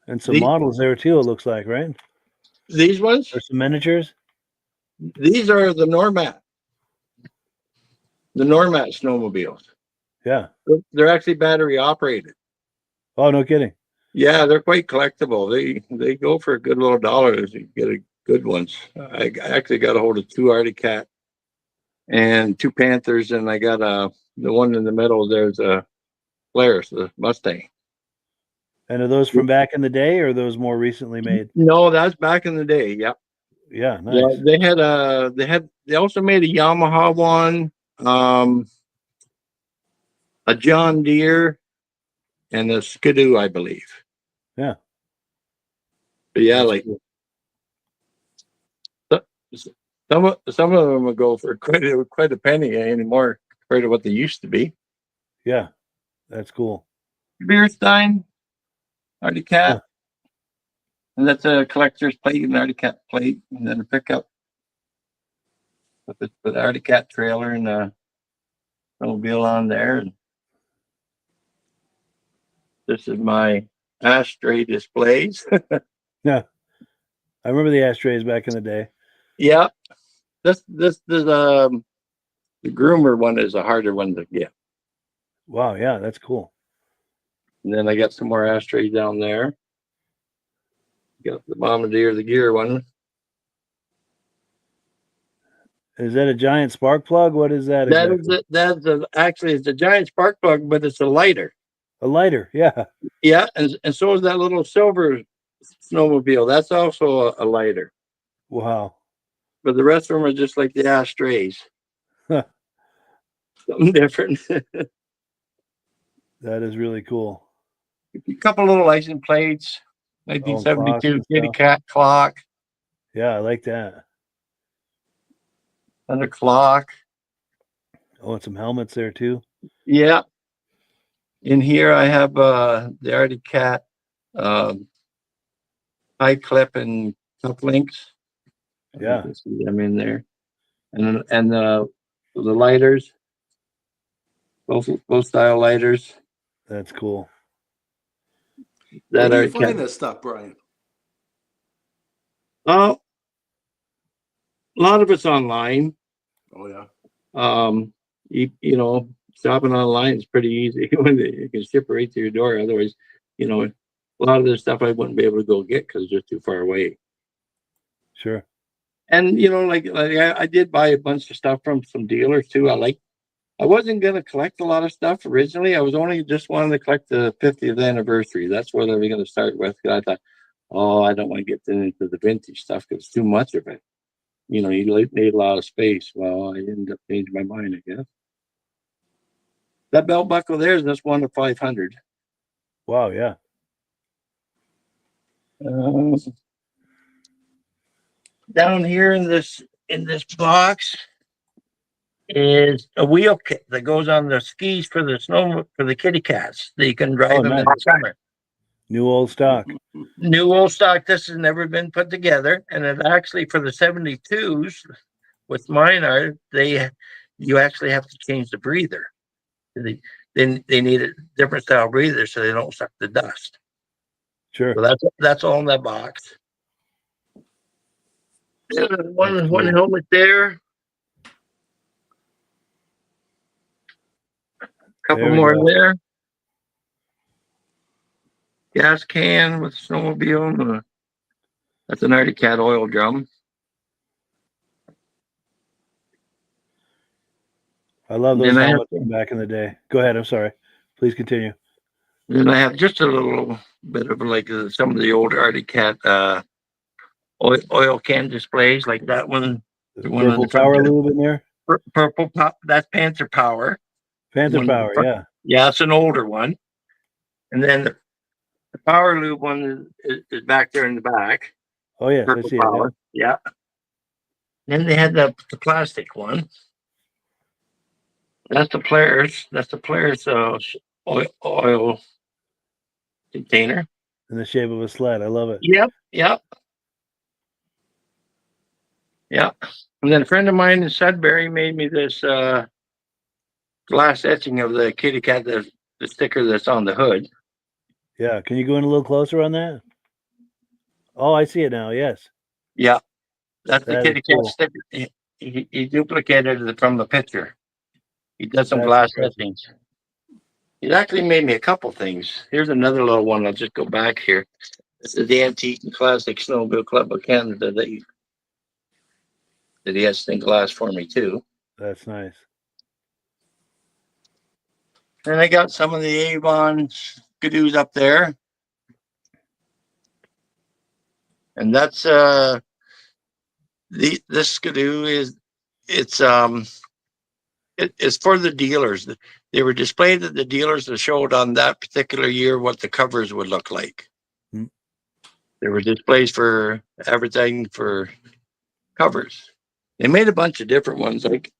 And some models there too, it looks like, right? These ones? There's some miniatures. These are the Normat. The Normat snowmobiles. Yeah. They're actually battery operated. Oh, no kidding. Yeah, they're quite collectible. They go for a good little $1 if you get a good ones. I actually got a hold of 2 Arctic Cat and 2 Panthers, and I got the one in the middle. There's a Polaris, the Mustang. And are those from back in the day, or are those more recently made? No, that's back in the day. Yep. Yeah, nice. Yeah, they also made a Yamaha one, a John Deere, and a Skidoo, I believe. Yeah. But yeah, That's like cool. some of them will go for quite a penny anymore compared to what they used to be. Yeah, that's cool. Beerstein, Arctic Cat, Huh. and that's a collector's plate, an Arctic Cat plate, and then a pickup with the Arctic Cat trailer and a snowmobile on there. And this is my ashtray displays. Yeah. I remember the ashtrays back in the day. Yeah, the groomer one is a harder one to get. Wow, yeah, that's cool. And then I got some more ashtrays down there. Got the Bombardier, the gear one. Is that a giant spark plug? What is that exactly? Actually it's a giant spark plug, but it's a lighter. A lighter, yeah. Yeah, and so is that little silver snowmobile. That's also a lighter. Wow. But the rest of them are just like the ashtrays. Huh. Something different. That is really cool. A couple little license plates. 1972 kitty cat clock. Yeah, I like that. And a clock. Oh, and some helmets there too. Yeah. In here I have the Arctic Cat high clip and cuff links. Yeah. You can see them in there. And So the lighters, both style lighters That's cool. Where that do you are find this stuff, Brian? a lot of it's online. Oh yeah. You know, shopping online is pretty easy when you can ship it right to your door. Otherwise, you know, a lot of this stuff I wouldn't be able to go get because it's just too far away. Sure. And you know, like I did buy a bunch of stuff from some dealers too. I wasn't gonna collect a lot of stuff originally. I was only just wanting to collect the 50th anniversary. That's what I was gonna start with. 'Cause I thought, oh, I don't want to get into the vintage stuff because it's too much of it. You know, you need a lot of space. Well, I ended up changing my mind, I guess. That belt buckle there is just 1 to 500. Wow. Yeah. Uh, Down here in this box is a wheel kit that goes on the skis for the kitty cats. That you can drive them in nice. the summer. New old stock. New old stock. This has never been put together, and it actually for the 72s with mine are you actually have to change the breather. They need a different style breather so they don't suck the dust. Sure. So that's all in that box. One cool. helmet there. Couple There we more go. there. Gas can with snowmobile. That's an Arctic Cat oil drum. I love those Then I have helmets from back in the day. Go ahead. I'm sorry. Please continue. then I have just a little bit of like some of the old Arctic Cat oil can displays, like that one. The The one on purple the front power there. lube in there. Purple pop. That's Panther Power. Panther One on the power. front. Yeah. Yeah, it's an older one. And then the Power Lube one is back there in the back. Oh yes, I Purple see it. Yeah. Power. Yeah. Then they had the plastic one. That's the Polaris. That's the Polaris oil container. In the shape of a sled. I love it. Yep. Yep. Yep. And then a friend of mine in Sudbury made me this glass etching of the kitty cat, the sticker that's on the hood. Yeah. Can you go in a little closer on that? Oh, I see it now. Yes. Yeah. That's the That is kitty cat cool. sticker. He duplicated it from the picture. He did some That's glass impressive. etchings. He actually made me a couple things. Here's another little one. I'll just go back here. This is the Antique and Classic Snowmobile Club of Canada that he has in glass for me too. That's nice. And I got some of the Avon skidoos up there. And that's this skidoo it's for the dealers. They were displayed at the dealers that showed on that particular year what the covers would look like. Hmm. There were displays for advertising for covers. They made a bunch of different ones. Like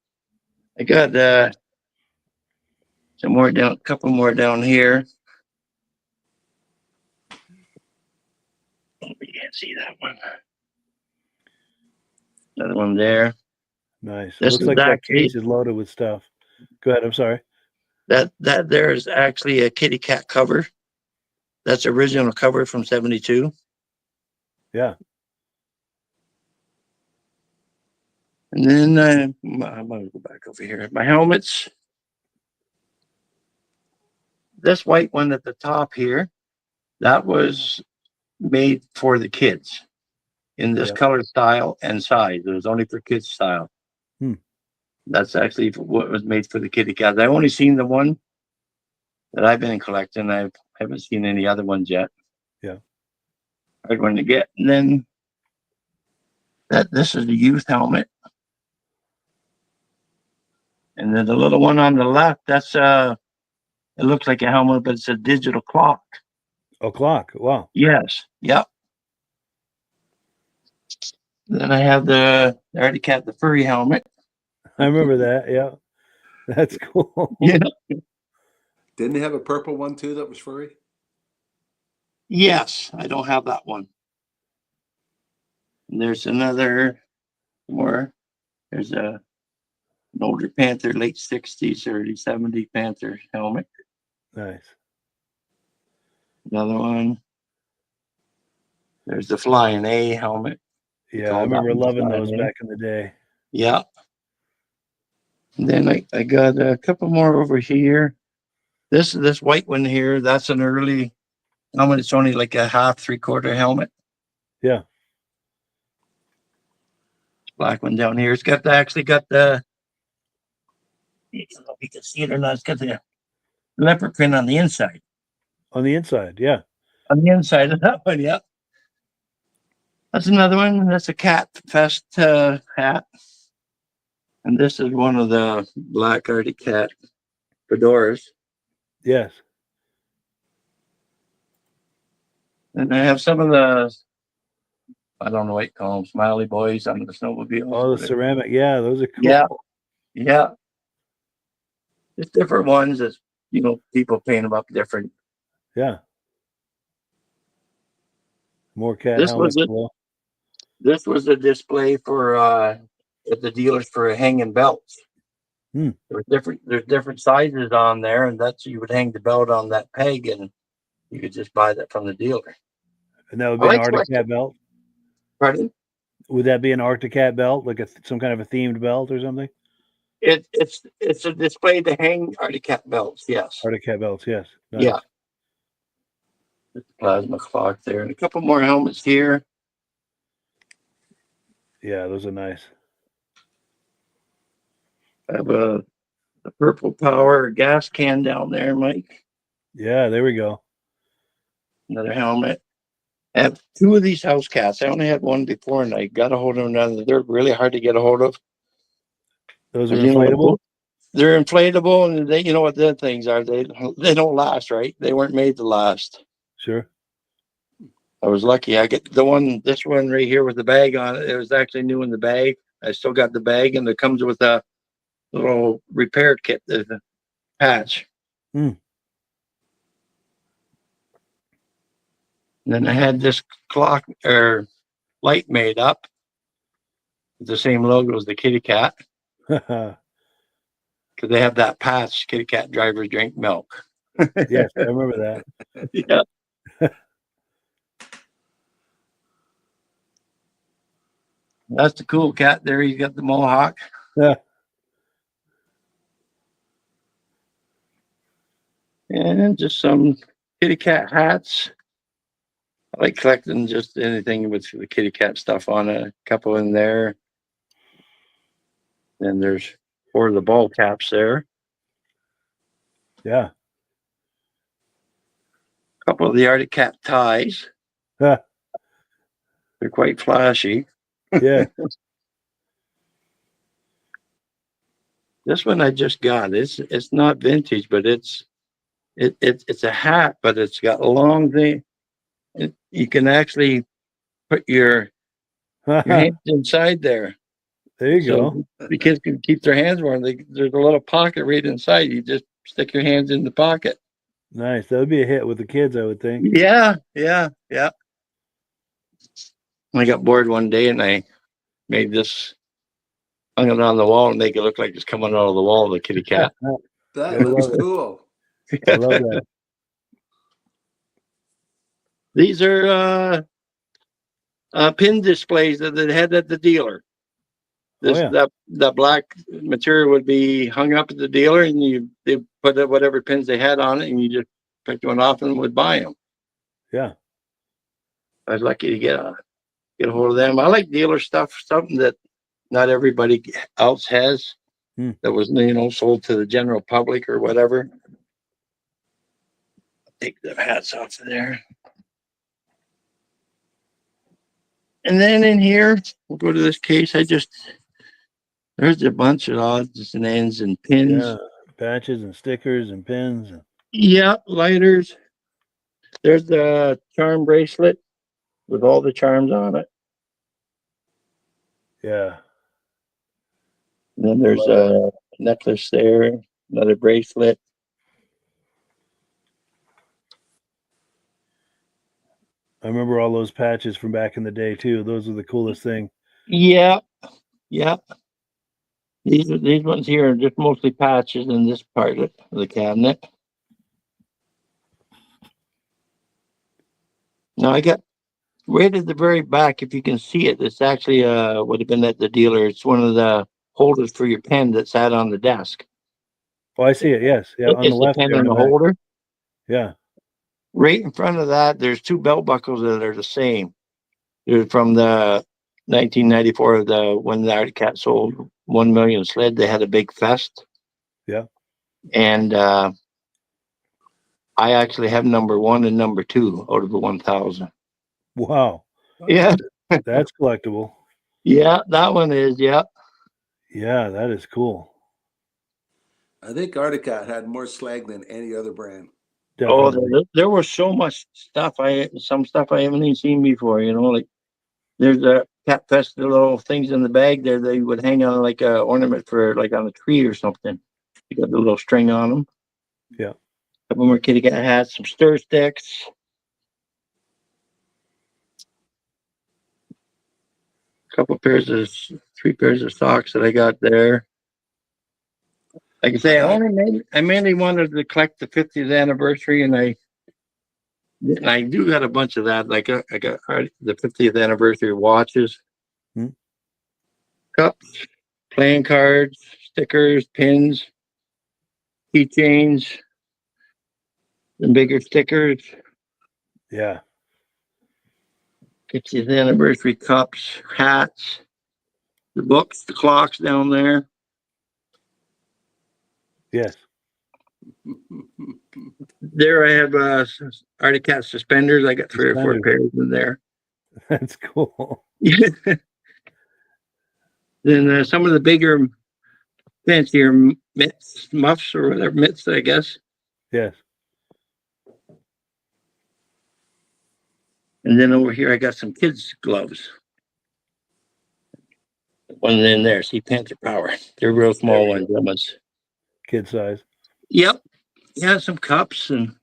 I got some more down, a couple more down here. Oh, you can't see that one. Another one there. Nice. It This looks is like that actually case is loaded with stuff. Go ahead. I'm sorry. that there is actually a kitty cat cover. That's original cover from 72. Yeah. And then I'm gonna go back over here. My helmets. This white one at the top here, that was made for the kids in this Yeah. color style and size. It was only for kids style. Hmm. That's actually what was made for the kitty cats. I've only seen the one that I've been collecting. I haven't seen any other ones yet. Yeah. Hard one to get. And then this is the youth helmet. And then the little one on the left, that's it looks like a helmet, but it's a digital clock. Oh, clock. Wow. Yes. Yep. Then I have I already got the furry helmet. I remember that. Yeah. That's cool. Yeah. Didn't they have a purple one too that was furry? Yes, I don't have that one. And there's another more. There's a an older Panther, late 60s, early 70s Panther helmet. Nice. Another one. There's the Flying A helmet. Yeah, I remember loving those Flying A. back in the day. Yeah. And then I got a couple more over here. This white one here, that's an early helmet. It's only like a half, 3/4 helmet. Yeah. Black one down here. It's actually got the, I don't know if you can see it or not. It's got the leopard print on the inside. On the inside, yeah. On the inside of that one, yeah. That's another one. That's a Cat Fest hat. And this is one of the black Arctic Cat fedoras. Yes. And I have some of the, I don't know what you call them, smiley boys on the snowmobiles. Oh, the ceramic. Yeah, those are cool. Yeah. Yeah. Just different ones that, people paint them up different. Yeah. More cat This helmets. This was a display for at the dealers for hanging belts. There's different sizes on there, and you would hang the belt on that peg, and you could just buy that from the dealer. And that would be an Arctic Cat belt? Pardon? Would that be an Arctic Cat belt, like some kind of a themed belt or something? It's a display to hang Arctic Cat belts, yes. Arctic Cat belts, yes. Nice. Yeah. Plasma clock there, and a couple more helmets here. Yeah, those are nice. I have a Purple Power gas can down there, Mike. Yeah, there we go. Another helmet. I have two of these house cats. I only had one before, and I got a hold of another. They're really hard to get a hold of. Those are inflatable? They're inflatable, and they, you know what the things are. They don't last, right? They weren't made to last. Sure. I was lucky. I get this one right here with the bag on it. It was actually new in the bag. I still got the bag, and it comes with a little repair kit, the patch. And then I had this clock or light made up with the same logo as the kitty cat. Because they have that patch, kitty cat drivers drink milk. Yes, I remember that. Yeah. That's the cool cat there. He's got the mohawk. Yeah. And just some kitty cat hats. I like collecting just anything with the kitty cat stuff on it. A couple in there. Then there's 4 of the ball caps there. Yeah. A couple of the Arctic Cat ties. Yeah. They're quite flashy. Yeah. This one I just got. It's not vintage, but it's a hat, but it's got a long thing. You can actually put your hands inside there. There you go. The kids can keep their hands warm. There's a little pocket right inside. You just stick your hands in the pocket. Nice. That would be a hit with the kids, I would think. Yeah. I got bored one day and I made this, hung it on the wall and make it look like it's coming out of the wall, the kitty cat. That looks cool. I love that. These are pin displays that they had at the dealer. That black material would be hung up at the dealer, and they put whatever pins they had on it, and you just picked one off and would buy them. Yeah, I was lucky to get a hold of them. I like dealer stuff, something that not everybody else has. That was sold to the general public or whatever. Take the hats off of there. And then in here, we'll go to this case. There's a bunch of odds and ends and pins. Yeah, patches and stickers and pins. Yeah, lighters. There's the charm bracelet with all the charms on it. Yeah. And then there's a necklace there, another bracelet. I remember all those patches from back in the day too. Those are the coolest thing. Yeah. These ones here are just mostly patches in this part of the cabinet. Now I got right at the very back, if you can see it, it's actually would have been at the dealer. It's one of the holders for your pen that sat on the desk. Oh, I see it. Yes. Yeah. On the It's the left pen there in and the the back. holder. Yeah. Right in front of that, there's two belt buckles that are the same. They're from the 1994, when the Arctic Cat sold 1 million sled. They had a big fest. Yeah. And I actually have number 1 and number 2 out of the 1,000. Wow. Yeah. That's collectible. Yeah, that one is. Yeah. Yeah, that is cool. I think Arctic Cat had more slag than any other brand. Oh, Definitely. there was so much stuff. Some stuff I haven't even seen before. Like there's a Cat Fest, the little things in the bag there. They would hang on like a ornament for like on a tree or something. You got the little string on them. Yeah. A couple more kitty cat hats, some stir sticks. Three pairs of socks that I got there. Like I say, I mainly wanted to collect the 50th anniversary, and I do got a bunch of that. Like I got the 50th anniversary watches, cups, playing cards, stickers, pins, keychains, and bigger stickers. Yeah. 50th anniversary cups, hats, the books, the clocks down there. Yes. There I have Arctic Cat suspenders. I got 3 or 4 Suspenders. pairs in there. That's cool. Then some of the bigger, fancier muffs or whatever, mitts, I guess. Yes. And then over here, I got some kids' gloves. One in there, see, Panther Power. They're real small ones, lemons. Kid size. Yep. Yeah, some cups and.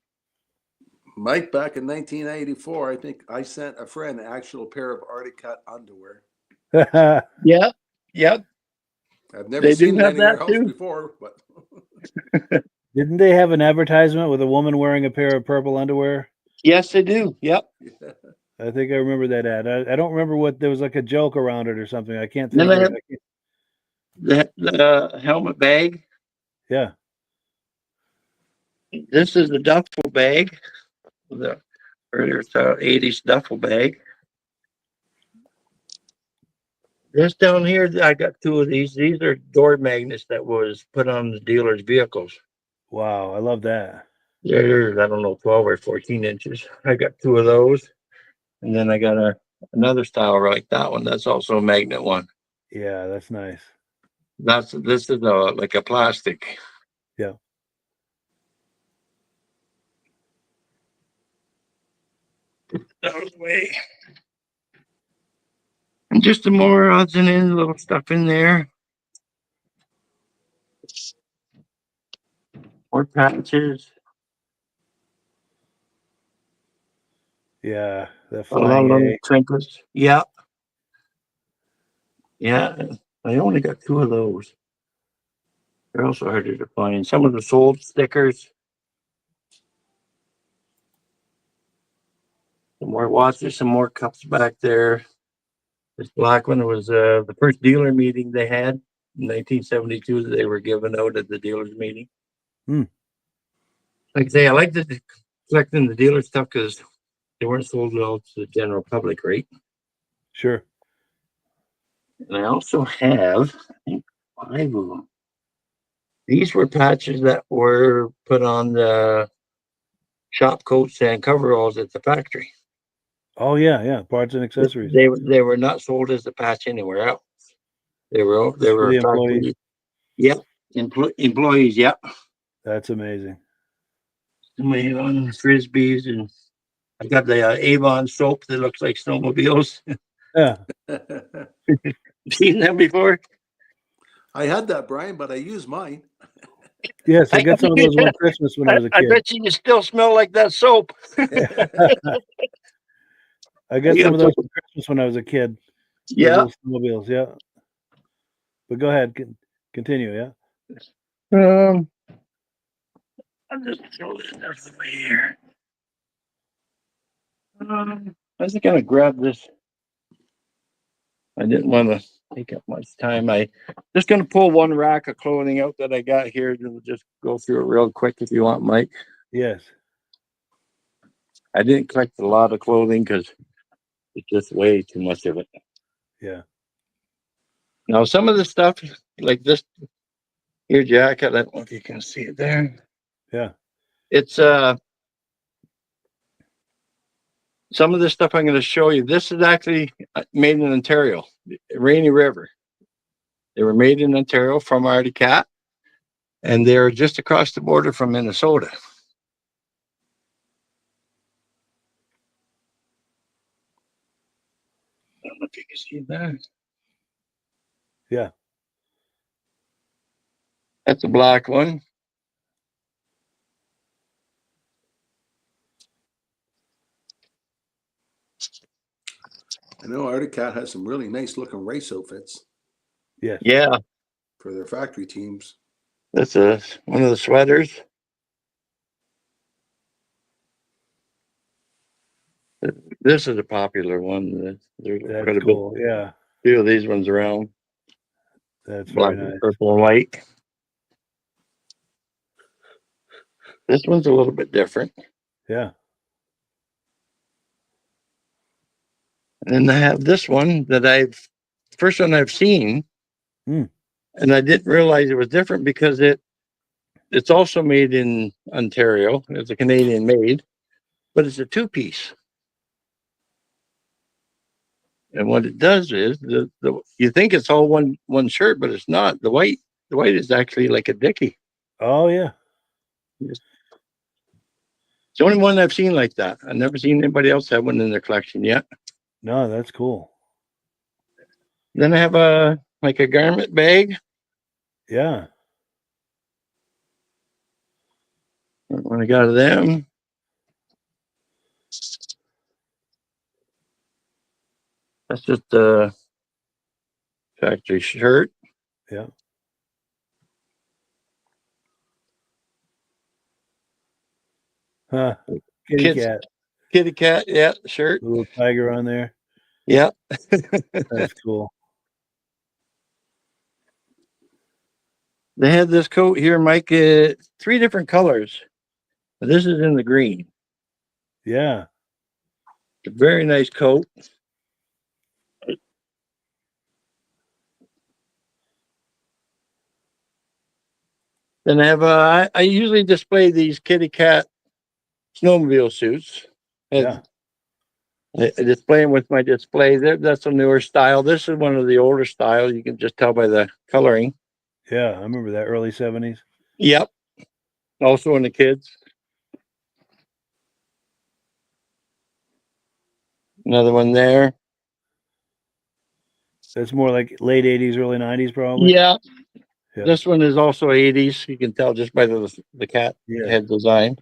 Mike, back in 1984, I think I sent a friend an actual pair of Arctic Cat underwear. Yep. Yep. I've never seen it anywhere else before, but. Didn't they have an advertisement with a woman wearing a pair of purple underwear? Yes, they do. Yep. Yeah. I think I remember that ad. I don't remember what there was like a joke around it or something. I can't think Then of I it. have the helmet bag. Yeah. This is the duffel bag. The earlier 80s duffel bag. This down here, I got 2 of these. These are door magnets that was put on the dealer's vehicles. Wow. I love that. They're, I don't know, 12 or 14 inches. I got 2 of those. And then I got another style like that one. That's also a magnet one. Yeah, that's nice. This is like a plastic. Yeah. Out of the way. And just some more odds and ends, little stuff in there. More patches. Yeah. The A lot of flying little A. trinkets. Yeah. Yeah. I only got 2 of those. They're also harder to find. Some of the sold stickers. Some more watches, some more cups back there. This black one was the first dealer meeting they had in 1972 that they were given out at the dealer's meeting. Hmm. Like I say, I like collecting the dealer stuff because they weren't sold well to the general public, right? Sure. And I also have, I think, 5 of them. These were patches that were put on the shop coats and coveralls at the factory. Oh yeah, yeah. Parts and accessories. They were not sold as a patch anywhere else. They were For the employees. factory. Yep, employees. Yep. That's amazing. My on frisbees, and I got the Avon soap that looks like snowmobiles. Yeah. Seen them before? I had that, Brian, but I used mine. Yes, I got some of those one Christmas when I was a I kid. bet you still smell like that soap. I got some of those for Christmas when I was a kid. Yeah. Those snowmobiles, yeah. But go ahead, Continue. Yeah. I'll just throw this out of the way here. I was gonna grab this. I didn't want to take up much time. I just gonna pull one rack of clothing out that I got here. We'll just go through it real quick if you want, Mike. Yes. I didn't collect a lot of clothing because it's just way too much of it. Yeah. Now some of the stuff, like this here jacket, I don't know if you can see it there. Yeah. It's some of the stuff I'm going to show you. This is actually made in Ontario, Rainy River. They were made in Ontario from Artie Cat, and they're just across the border from Minnesota. I don't know if you can see that. Yeah. That's a black one. I know Arctic Cat has some really nice looking race outfits Yes. Yeah, for their factory teams. that's one of the sweaters. This is a popular one. There's That's quite a cool. Yeah. few of these ones around. That's Black, very nice. purple, and white. This one's a little bit different. Yeah. And I have this one that first one I've seen, Hmm. and I didn't realize it was different because it's also made in Ontario. It's a Canadian made, but it's a two-piece. And what it does is you think it's all one shirt, but it's not. The white is actually like a dickie. Oh yeah. It's the only one I've seen like that. I've never seen anybody else have one in their collection yet. No, that's cool. Then I have like a garment bag. Yeah. When I got them. That's just a factory shirt. Yeah. Huh. Kitty cat, yeah, shirt. Little tiger on there. Yeah. That's cool. They had this coat here, Mike, 3 different colors. This is in the green. Yeah. It's a very nice coat. Then I have I usually display these kitty cat snowmobile suits. Yeah. I display them with my display. That's a newer style. This is one of the older styles. You can just tell by the coloring. Yeah. I remember that early 70s. Yep. Also in the kids. Another one there. That's more like late 80s, early 90s, probably. Yeah. Yeah. This one is also 80s. You can tell just by the cat Yeah. head design.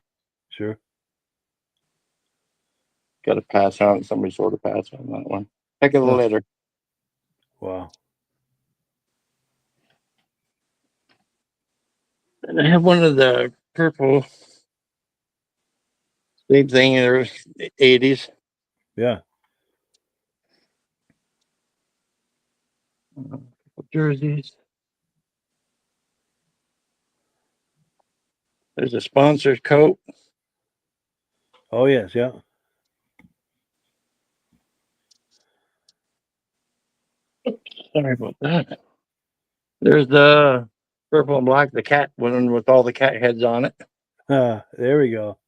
Sure. Got to pass on. Somebody sort of pass on that one. Heck of a Huh. litter. Wow. And I have one of the purple. Same thing in the 80s. Yeah. Jerseys. There's a sponsored coat. Oh yes. Yeah. Sorry about that. There's the purple and black, the cat one with all the cat heads on it. There we go.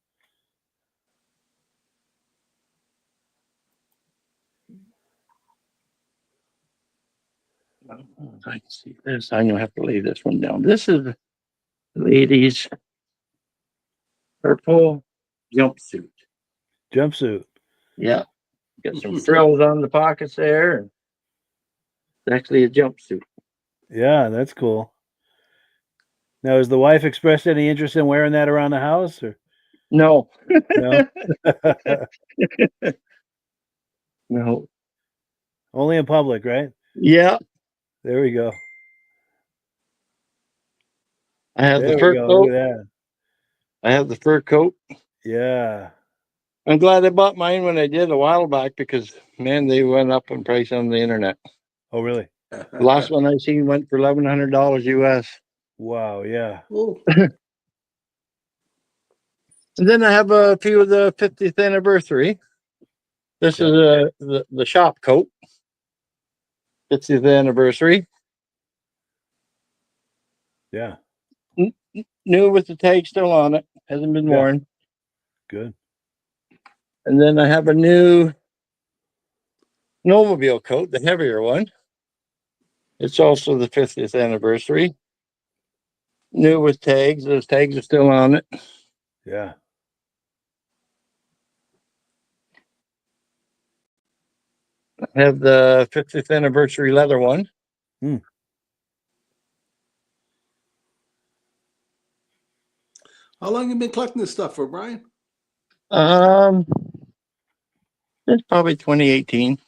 I can see this. I'm gonna have to lay this one down. This is the ladies' purple jumpsuit. Jumpsuit. Yeah, got some frills on the pockets there. It's actually a jumpsuit. Yeah, that's cool. Now, has the wife expressed any interest in wearing that around the house, or No, no? no. Only in public, right? Yeah, There we go. I have the There we fur go. coat. Look at that. I have the fur coat. Yeah. I'm glad I bought mine when I did a while back because, man, they went up in price on the internet. Oh, really? The last one I seen went for $1,100 US. Wow. Yeah. Oh, And then I have a few of the 50th anniversary. This is the shop coat. 50th anniversary. Yeah. New with the tag still on it. Hasn't been Yeah. worn. Good. And then I have a new snowmobile coat, the heavier one. It's also the 50th anniversary. New with tags. Those tags are still on it. Yeah. I have the 50th anniversary leather one. how long you been collecting this stuff for, Brian? It's probably 2018.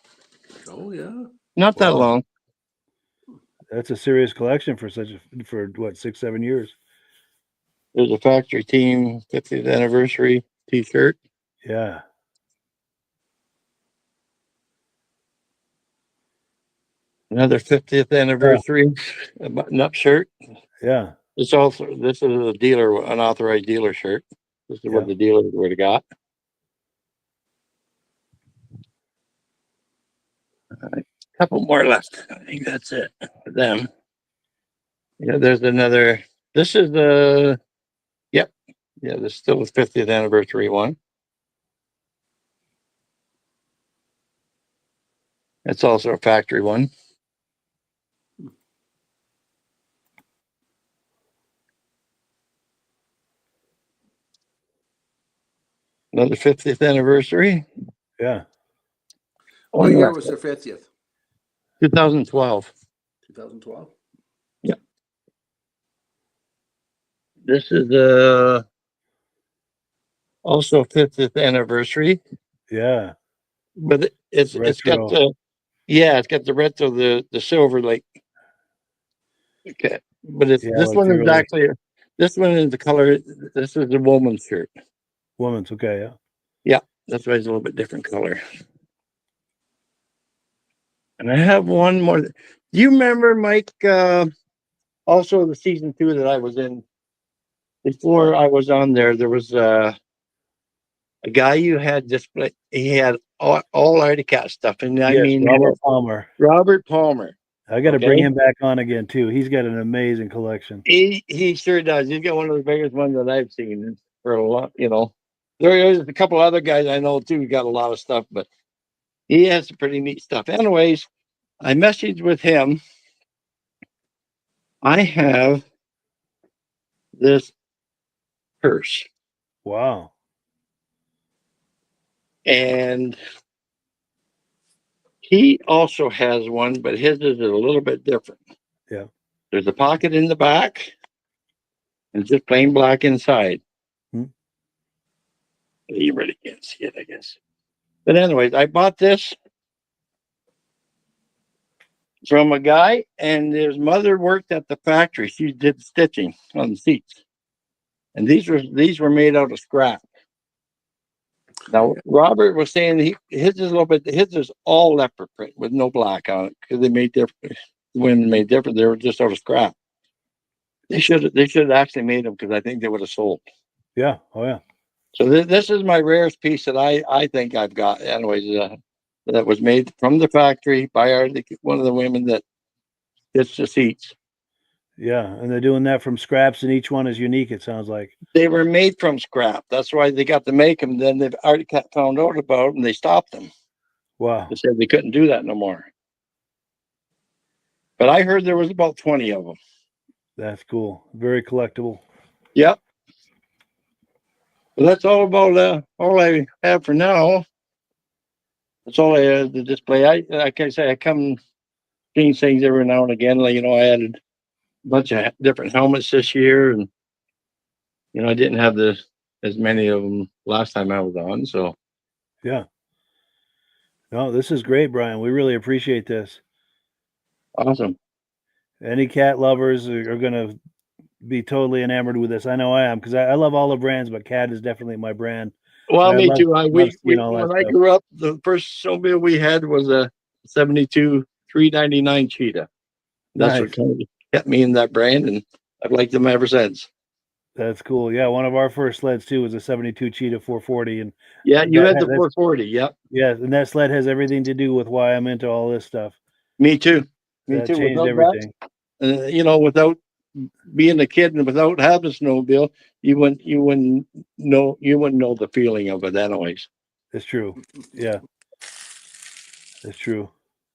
Oh yeah. Not that Wow. long. That's a serious collection for for what, 6-7 years. There's a factory team 50th anniversary T-shirt. Yeah. Another 50th anniversary button-up shirt. Yeah. This is a dealer, unauthorized dealer shirt. This is what Yeah. the dealer would have got. A couple more left. I think that's it for them. Yeah, there's another. This is the. Yep. Yeah, this is still the 50th anniversary one. It's also a factory one. Another 50th anniversary. Yeah. What One year left. was their 50th? 2012. 2012. This is also 50th anniversary, Yeah. but it's got Retro. it's got the retro, the silver like. Okay, but it's Yeah. this Like one the is early actually this one is the color. This is the woman's shirt. woman's. Okay. Yeah. Yeah, that's why it's a little bit different color. And I have one more. Do you remember, Mike? Also, the season 2 that I was in before I was on there, there was a guy you had display. He had all Arctic Cat stuff, and I Yes. mean Robert Palmer. Robert Palmer. I got to bring Okay, him back on again too. He's got an amazing collection. he sure does. He's got one of the biggest ones that I've seen for a lot. You know, there is a couple other guys I know too. Got a lot of stuff, but he has some pretty neat stuff. Anyways, I messaged with him. I have this purse, Wow. and he also has one, but his is a little bit different. Yeah. There's a pocket in the back, and just plain black inside. Hmm. You really can't see it, I guess. But anyways, I bought this from a guy, and his mother worked at the factory. She did stitching on the seats, and these were made out of scrap. Now Robert was saying his is a little bit. His is all leopard print with no black on it because they made different. When made different, they were just out of scrap. They should have actually made them because I think they would have sold. Yeah. Oh yeah. So this is my rarest piece that I think I've got. Anyways, that was made from the factory by one of the women that stitched the seats. Yeah. And they're doing that from scraps, and each one is unique. It sounds like. They were made from scrap. That's why they got to make them. Then they've already found out about them, and they stopped them. Wow. They said they couldn't do that no more. But I heard there was about 20 of them. That's cool. Very collectible. Yep. Well, that's all I have for now. That's all I have to display. Like I say, I come change things every now and again. Like, I added a bunch of different helmets this year, and I didn't have as many of them last time I was on. So Yeah. No, this is great, Brian. We really appreciate this. awesome. Any cat lovers are going to be totally enamored with this. I know I am, because I love all the brands, but Cat is definitely my brand. Well, I me love, too. love seeing all that When I stuff. grew up, the first snowmobile we had was a 72 399 Cheetah. That's Nice. what kind of kept me in that brand, and I've liked them ever since. That's cool. Yeah, one of our first sleds too was a 72 Cheetah 440, and Yeah, you had the that's 440. Yep. yeah, and that sled has everything to do with why I'm into all this stuff. Me too. Me That too. changed Without everything. that, without being a kid and without having a snowmobile, you wouldn't know the feeling of it anyways. It's true. Yeah, it's true.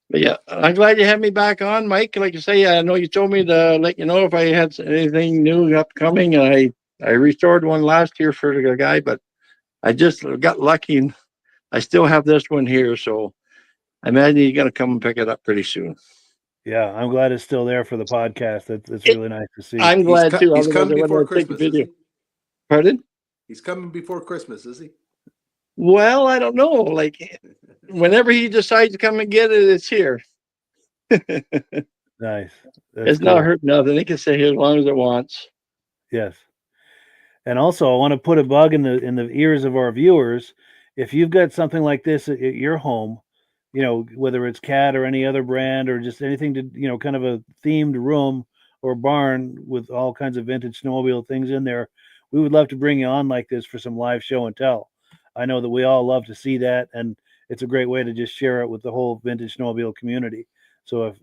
But yeah, I'm glad you had me back on, Mike. Like I say, I know you told me to let you know if I had anything new upcoming. I restored one last year for the guy, but I just got lucky and I still have this one here. So I imagine you're going to come and pick it up pretty soon. Yeah, I'm glad it's still there for the podcast. It's really nice to see. I'm glad too. He's Otherwise, coming I before wouldn't take the Christmas, is video. he? Pardon? He's coming before Christmas, is he? Well, I don't know. Like, whenever he decides to come and get it, it's here. Nice. That's It's cool. not hurt nothing. It can stay here as long as it wants. Yes. And also, I want to put a bug in the ears of our viewers. If you've got something like this at your home, whether it's Cat or any other brand or just anything to, kind of a themed room or barn with all kinds of vintage snowmobile things in there, we would love to bring you on like this for some live show and tell. I know that we all love to see that, and it's a great way to just share it with the whole vintage snowmobile community. So if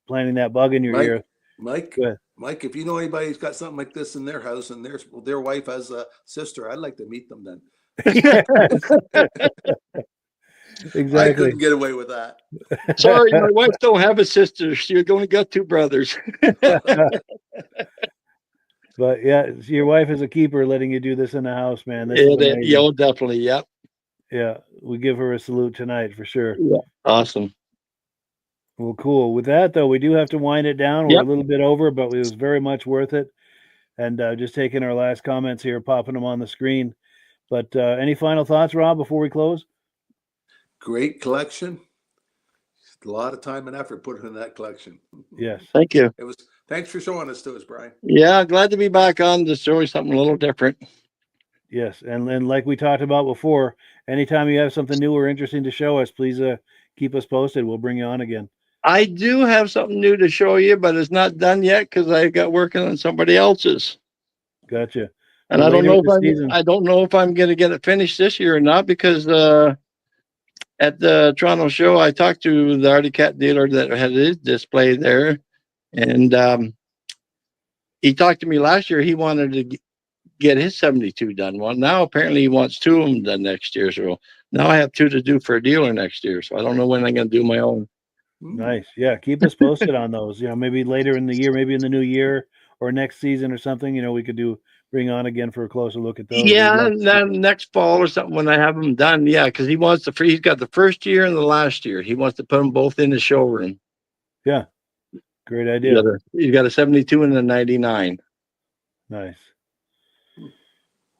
planting that bug in your ear, Mike, if you know anybody who's got something like this in their house and their wife has a sister, I'd like to meet them then. Exactly. I couldn't get away with that. Sorry, my wife don't have a sister. She only got two brothers. But yeah, your wife is a keeper letting you do this in the house, man. This is amazing. Yeah, definitely. Yep. Yeah, we give her a salute tonight for sure. Yeah. Awesome. Well, cool. With that, though, we do have to wind it down. We're Yep. a little bit over, but it was very much worth it. And just taking our last comments here, popping them on the screen. But any final thoughts, Rob, before we close? Great collection. A lot of time and effort put in that collection. Yes. Thank you. Thanks for showing us to us, Brian. Yeah, glad to be back on to show you something a little different. Yes. And like we talked about before, anytime you have something new or interesting to show us, please keep us posted. We'll bring you on again. I do have something new to show you, but it's not done yet because I got working on somebody else's. Gotcha. And Well, I don't know later I don't know if I'm going to get it finished this year or not because at the Toronto show, I talked to the Artie Cat dealer that had his display there, and he talked to me last year. He wanted to get his 72 done. Well, now apparently he wants two of them done next year. So now I have two to do for a dealer next year. So I don't know when I'm going to do my own. Nice. Yeah. Keep us posted on those. Maybe later in the year, maybe in the new year or next season or something, we could bring on again for a closer look at those. Yeah, next fall or something when I have them done. Yeah, because he's got the first year and the last year. He wants to put them both in the showroom. Yeah. Great idea. He's got a 72 and a 99. Nice.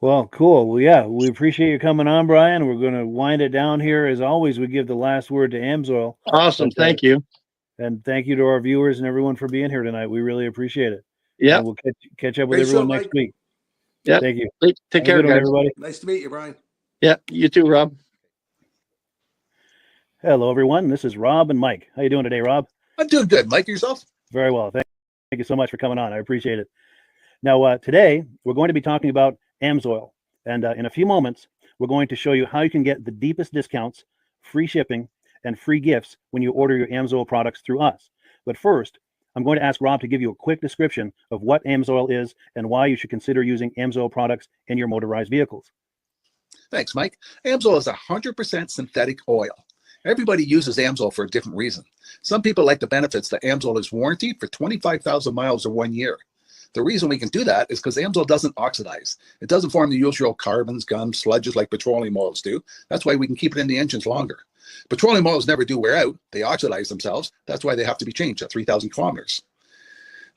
Well, cool. Well, yeah, we appreciate you coming on, Brian. We're going to wind it down here. As always, we give the last word to Amsoil. Awesome. Thank you. And thank you to our viewers and everyone for being here tonight. We really appreciate it. Yeah. We'll catch up with everyone next week. Yeah. Thank you. Take care, guys. Everybody. Nice to meet you, Brian. Yeah. You too, Rob. Hello, everyone. This is Rob and Mike. How you doing today, Rob? I'm doing good. Mike, yourself? Very well. Thank you so much for coming on. I appreciate it. Now, today, we're going to be talking about Amsoil. And in a few moments, we're going to show you how you can get the deepest discounts, free shipping, and free gifts when you order your Amsoil products through us. But first, I'm going to ask Rob to give you a quick description of what Amsoil is and why you should consider using Amsoil products in your motorized vehicles. Thanks, Mike. Amsoil is 100% synthetic oil. Everybody uses Amsoil for a different reason. Some people like the benefits that Amsoil is warranted for 25,000 miles or 1 year. The reason we can do that is because Amsoil doesn't oxidize. It doesn't form the usual carbons, gums, sludges like petroleum oils do. That's why we can keep it in the engines longer. Petroleum oils never do wear out. They oxidize themselves. That's why they have to be changed at 3,000 kilometers.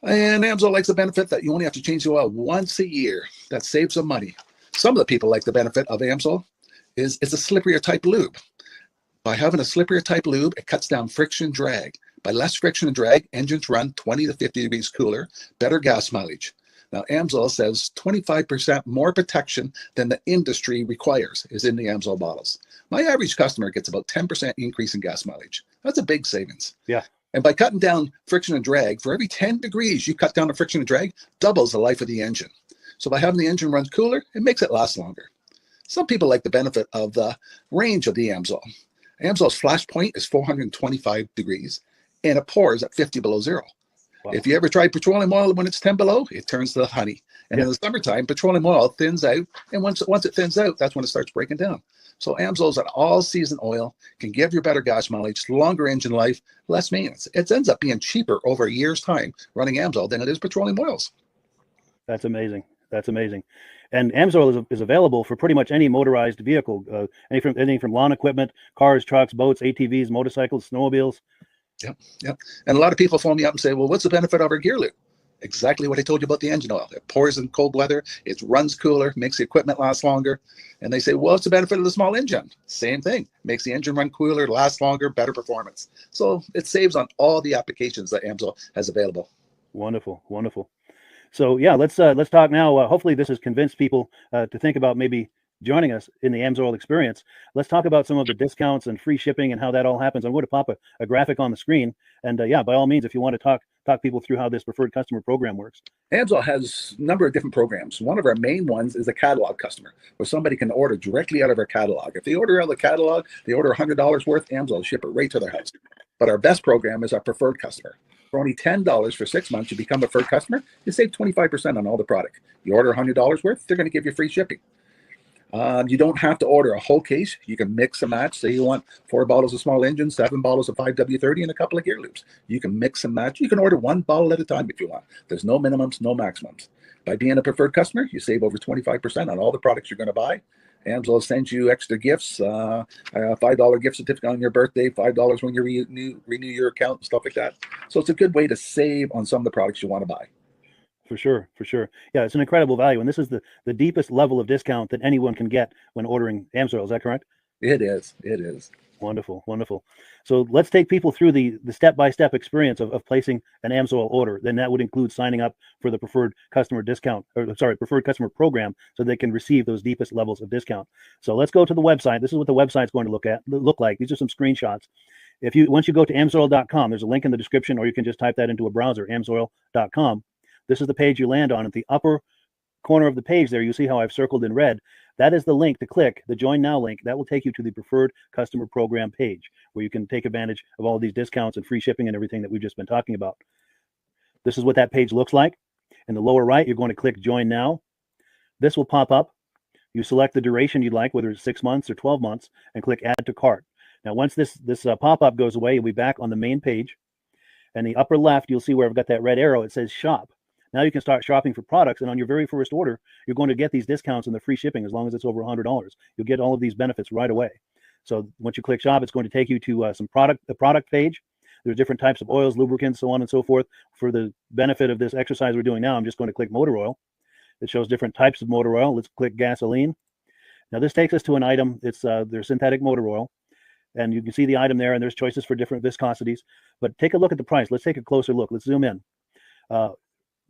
And Amsoil likes the benefit that you only have to change the oil once a year. That saves some money. Some of the people like the benefit of Amsoil is it's a slipperier type lube. By having a slipperier type lube, it cuts down friction drag. By less friction and drag, engines run 20 to 50 degrees cooler, better gas mileage. Now, Amsoil says 25% more protection than the industry requires is in the Amsoil bottles. My average customer gets about 10% increase in gas mileage. That's a big savings. Yeah. And by cutting down friction and drag, for every 10 degrees you cut down the friction and drag, doubles the life of the engine. So by having the engine run cooler, it makes it last longer. Some people like the benefit of the range of the Amsoil. Amsoil's flash point is 425 degrees, and it pours at 50 below zero. Wow. If you ever tried petroleum oil when it's 10 below, it turns to honey. And in the summertime, petroleum oil thins out. And once it thins out, that's when it starts breaking down. So Amsoil's an all-season oil, can give you better gas mileage, longer engine life, less maintenance. It ends up being cheaper over a year's time running Amsoil than it is petroleum oils. That's amazing. That's amazing. And Amsoil is available for pretty much any motorized vehicle, anything from lawn equipment, cars, trucks, boats, ATVs, motorcycles, snowmobiles. Yep. And a lot of people phone me up and say, well, what's the benefit of our gear loop? Exactly what I told you about the engine oil. It pours in cold weather, it runs cooler, makes the equipment last longer. And they say, well, what's the benefit of the small engine? Same thing. Makes the engine run cooler, last longer, better performance. So it saves on all the applications that Amsoil has available. Wonderful, wonderful. So yeah, let's talk now. Hopefully this has convinced people to think about maybe joining us in the Amsoil experience. Let's talk about some of the discounts and free shipping and how that all happens. I'm going to pop a graphic on the screen. And yeah, by all means, if you want to talk people through how this preferred customer program works. Amsoil has a number of different programs. One of our main ones is a catalog customer, where somebody can order directly out of our catalog. If they order out of the catalog, they order $100 worth, Amsoil will ship it right to their house. But our best program is our preferred customer. For only $10 for 6 months, you become a preferred customer, you save 25% on all the product. You order $100 worth, they're going to give you free shipping. You don't have to order a whole case. You can mix and match. Say you want 4 bottles of small engine, 7 bottles of 5W30, and a couple of gear loops. You can mix and match. You can order 1 bottle at a time if you want. There's no minimums, no maximums. By being a preferred customer, you save over 25% on all the products you're going to buy. Amsoil sends you extra gifts, a $5 gift certificate on your birthday, $5 when you renew your account, and stuff like that. So it's a good way to save on some of the products you want to buy. For sure, for sure. Yeah, it's an incredible value. And this is the deepest level of discount that anyone can get when ordering Amsoil. Is that correct? It is. It is. Wonderful, wonderful. So let's take people through the step-by-step experience of placing an Amsoil order. Then that would include signing up for the preferred customer preferred customer program, so they can receive those deepest levels of discount. So let's go to the website. This is what the website's going to look like. These are some screenshots. Once you go to amsoil.com, there's a link in the description, or you can just type that into a browser, amsoil.com. This is the page you land on. At the upper corner of the page there, you see how I've circled in red. That is the link to click, the Join Now link. That will take you to the Preferred Customer Program page, where you can take advantage of all of these discounts and free shipping and everything that we've just been talking about. This is what that page looks like. In the lower right, you're going to click Join Now. This will pop up. You select the duration you'd like, whether it's 6 months or 12 months, and click Add to Cart. Now, once this pop-up goes away, you'll be back on the main page. And the upper left, you'll see where I've got that red arrow. It says Shop. Now you can start shopping for products, and on your very first order, you're going to get these discounts and the free shipping as long as it's over $100. You'll get all of these benefits right away. So once you click Shop, it's going to take you to the product page. There's different types of oils, lubricants, so on and so forth. For the benefit of this exercise we're doing now, I'm just going to click motor oil. It shows different types of motor oil. Let's click gasoline. Now this takes us to an item. It's their synthetic motor oil. And you can see the item there, and there's choices for different viscosities. But take a look at the price. Let's take a closer look. Let's zoom in.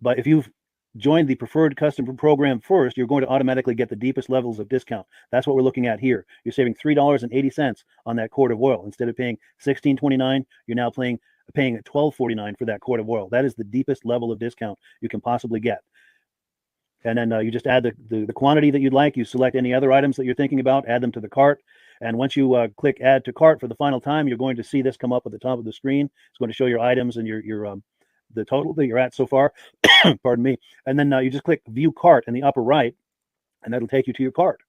But if you've joined the preferred customer program first, you're going to automatically get the deepest levels of discount. That's what we're looking at here. You're saving $3.80 on that quart of oil. Instead of paying $16.29, you're now paying $12.49 for that quart of oil. That is the deepest level of discount you can possibly get. And then you just add the quantity that you'd like. You select any other items that you're thinking about, add them to the cart. And once you click Add to Cart for the final time, you're going to see this come up at the top of the screen. It's going to show your items and your the total that you're at so far. Pardon me. And then you just click View Cart in the upper right, and that'll take you to your cart.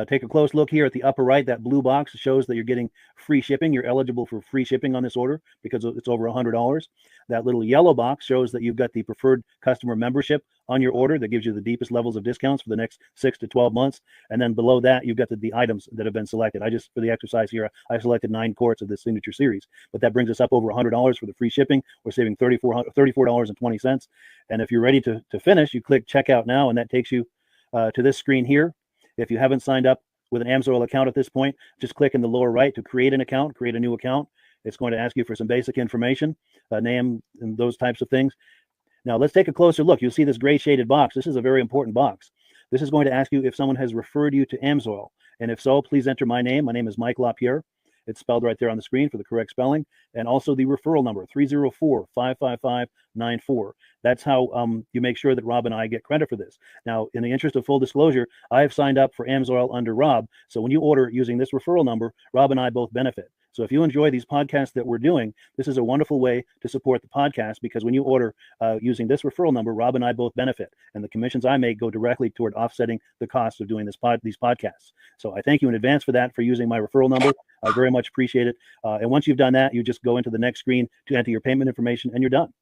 Take a close look here at the upper right. That blue box shows that you're getting free shipping. You're eligible for free shipping on this order because it's over $100. That little yellow box shows that you've got the preferred customer membership on your order that gives you the deepest levels of discounts for the next 6 to 12 months. And then below that, you've got the items that have been selected. For the exercise here, I selected 9 quarts of the signature series, but that brings us up over $100 for the free shipping. We're saving $34.20. And if you're ready to finish, you click Checkout Now, and that takes you to this screen here. If you haven't signed up with an Amsoil account at this point, just click in the lower right to create an account, create a new account. It's going to ask you for some basic information, name, and those types of things. Now let's take a closer look. You'll see this gray shaded box. This is a very important box. This is going to ask you if someone has referred you to Amsoil. And if so, please enter my name. My name is Mike LaPierre. It's spelled right there on the screen for the correct spelling. And also the referral number, 304-555-94. That's how you make sure that Rob and I get credit for this. Now, in the interest of full disclosure, I have signed up for Amsoil under Rob. So when you order using this referral number, Rob and I both benefit. So if you enjoy these podcasts that we're doing, this is a wonderful way to support the podcast, because when you order using this referral number, Rob and I both benefit. And the commissions I make go directly toward offsetting the cost of doing these podcasts. So I thank you in advance for that, for using my referral number. I very much appreciate it. And once you've done that, you just go into the next screen to enter your payment information, and you're done.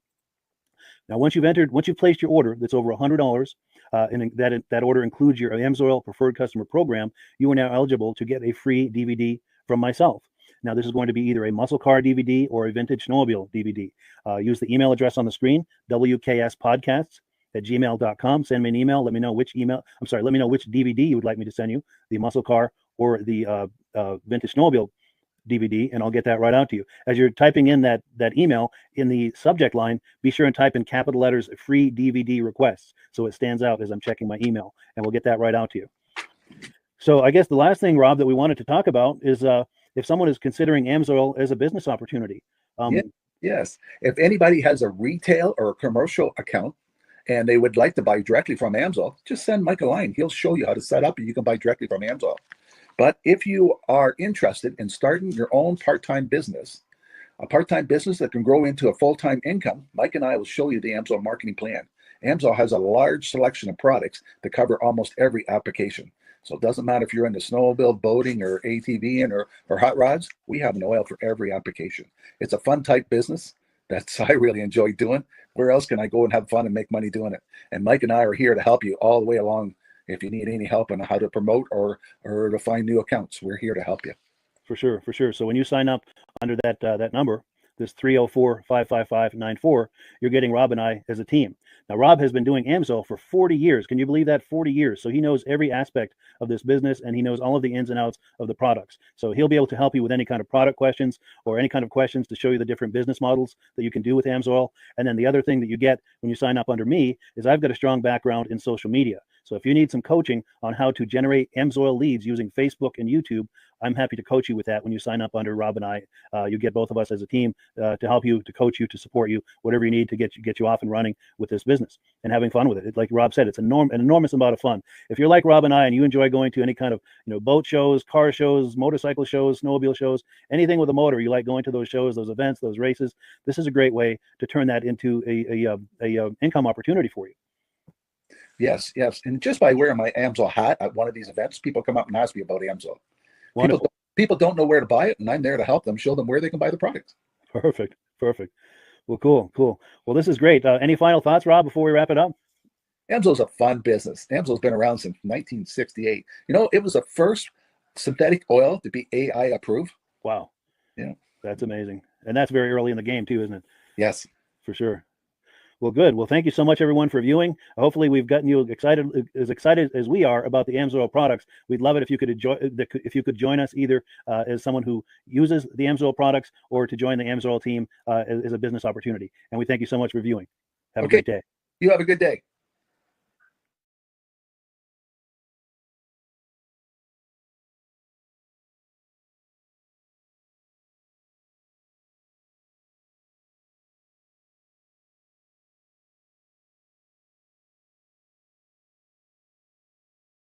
Now, once you've placed your order that's over $100, and that order includes your Amsoil Preferred Customer Program, you are now eligible to get a free DVD from myself. Now, this is going to be either a muscle car DVD or a vintage snowmobile DVD. Use the email address on the screen, wkspodcasts@gmail.com. Send me an email. Let me know which DVD you would like me to send you, the muscle car or the vintage snowmobile DVD, and I'll get that right out to you. As you're typing in that email, in the subject line, be sure and type in capital letters, free DVD requests, so it stands out as I'm checking my email, and we'll get that right out to you. So I guess the last thing, Rob, that we wanted to talk about is if someone is considering Amsoil as a business opportunity. Yes. If anybody has a retail or a commercial account and they would like to buy directly from Amsoil, just send Mike a line. He'll show you how to set up, and you can buy directly from Amsoil. But if you are interested in starting your own part-time business, a part-time business that can grow into a full-time income, Mike and I will show you the Amsoil marketing plan. Amsoil has a large selection of products that cover almost every application. So it doesn't matter if you're into snowmobile, boating, or ATVing, or hot rods, we have an oil for every application. It's a fun type business that's I really enjoy doing. Where else can I go and have fun and make money doing it? And Mike and I are here to help you all the way along. If you need any help on how to promote or to find new accounts, we're here to help you. For sure. So when you sign up under that number, this 304-555-94, you're getting Rob and I as a team. Now, Rob has been doing Amsoil for 40 years. Can you believe that? 40 years. So he knows every aspect of this business, and he knows all of the ins and outs of the products. So he'll be able to help you with any kind of product questions or any kind of questions to show you the different business models that you can do with Amsoil. And then the other thing that you get when you sign up under me is I've got a strong background in social media. So if you need some coaching on how to generate Amsoil leads using Facebook and YouTube, I'm happy to coach you with that when you sign up under Rob and I. You get both of us as a team to help you, to coach you, to support you, whatever you need to get you off and running with this business and having fun with it. Like Rob said, it's an enormous amount of fun. If you're like Rob and I and you enjoy going to any kind of boat shows, car shows, motorcycle shows, snowmobile shows, anything with a motor, you like going to those shows, those events, those races, this is a great way to turn that into a income opportunity for you. Yes. And just by wearing my Amsoil hat at one of these events, people come up and ask me about Amsoil. People don't know where to buy it, and I'm there to help them, show them where they can buy the product. Perfect. Well, cool. Well, this is great. Any final thoughts, Rob, before we wrap it up? Amsoil's a fun business. Amsoil's been around since 1968. It was the first synthetic oil to be AI approved. Wow. Yeah. That's amazing. And that's very early in the game too, isn't it? Yes. For sure. Well, good. Well, thank you so much, everyone, for viewing. Hopefully, we've gotten you excited as we are about the Amsoil products. We'd love it if you could join us either as someone who uses the Amsoil products or to join the Amsoil team as a business opportunity. And we thank you so much for viewing. Have a great day. You have a good day.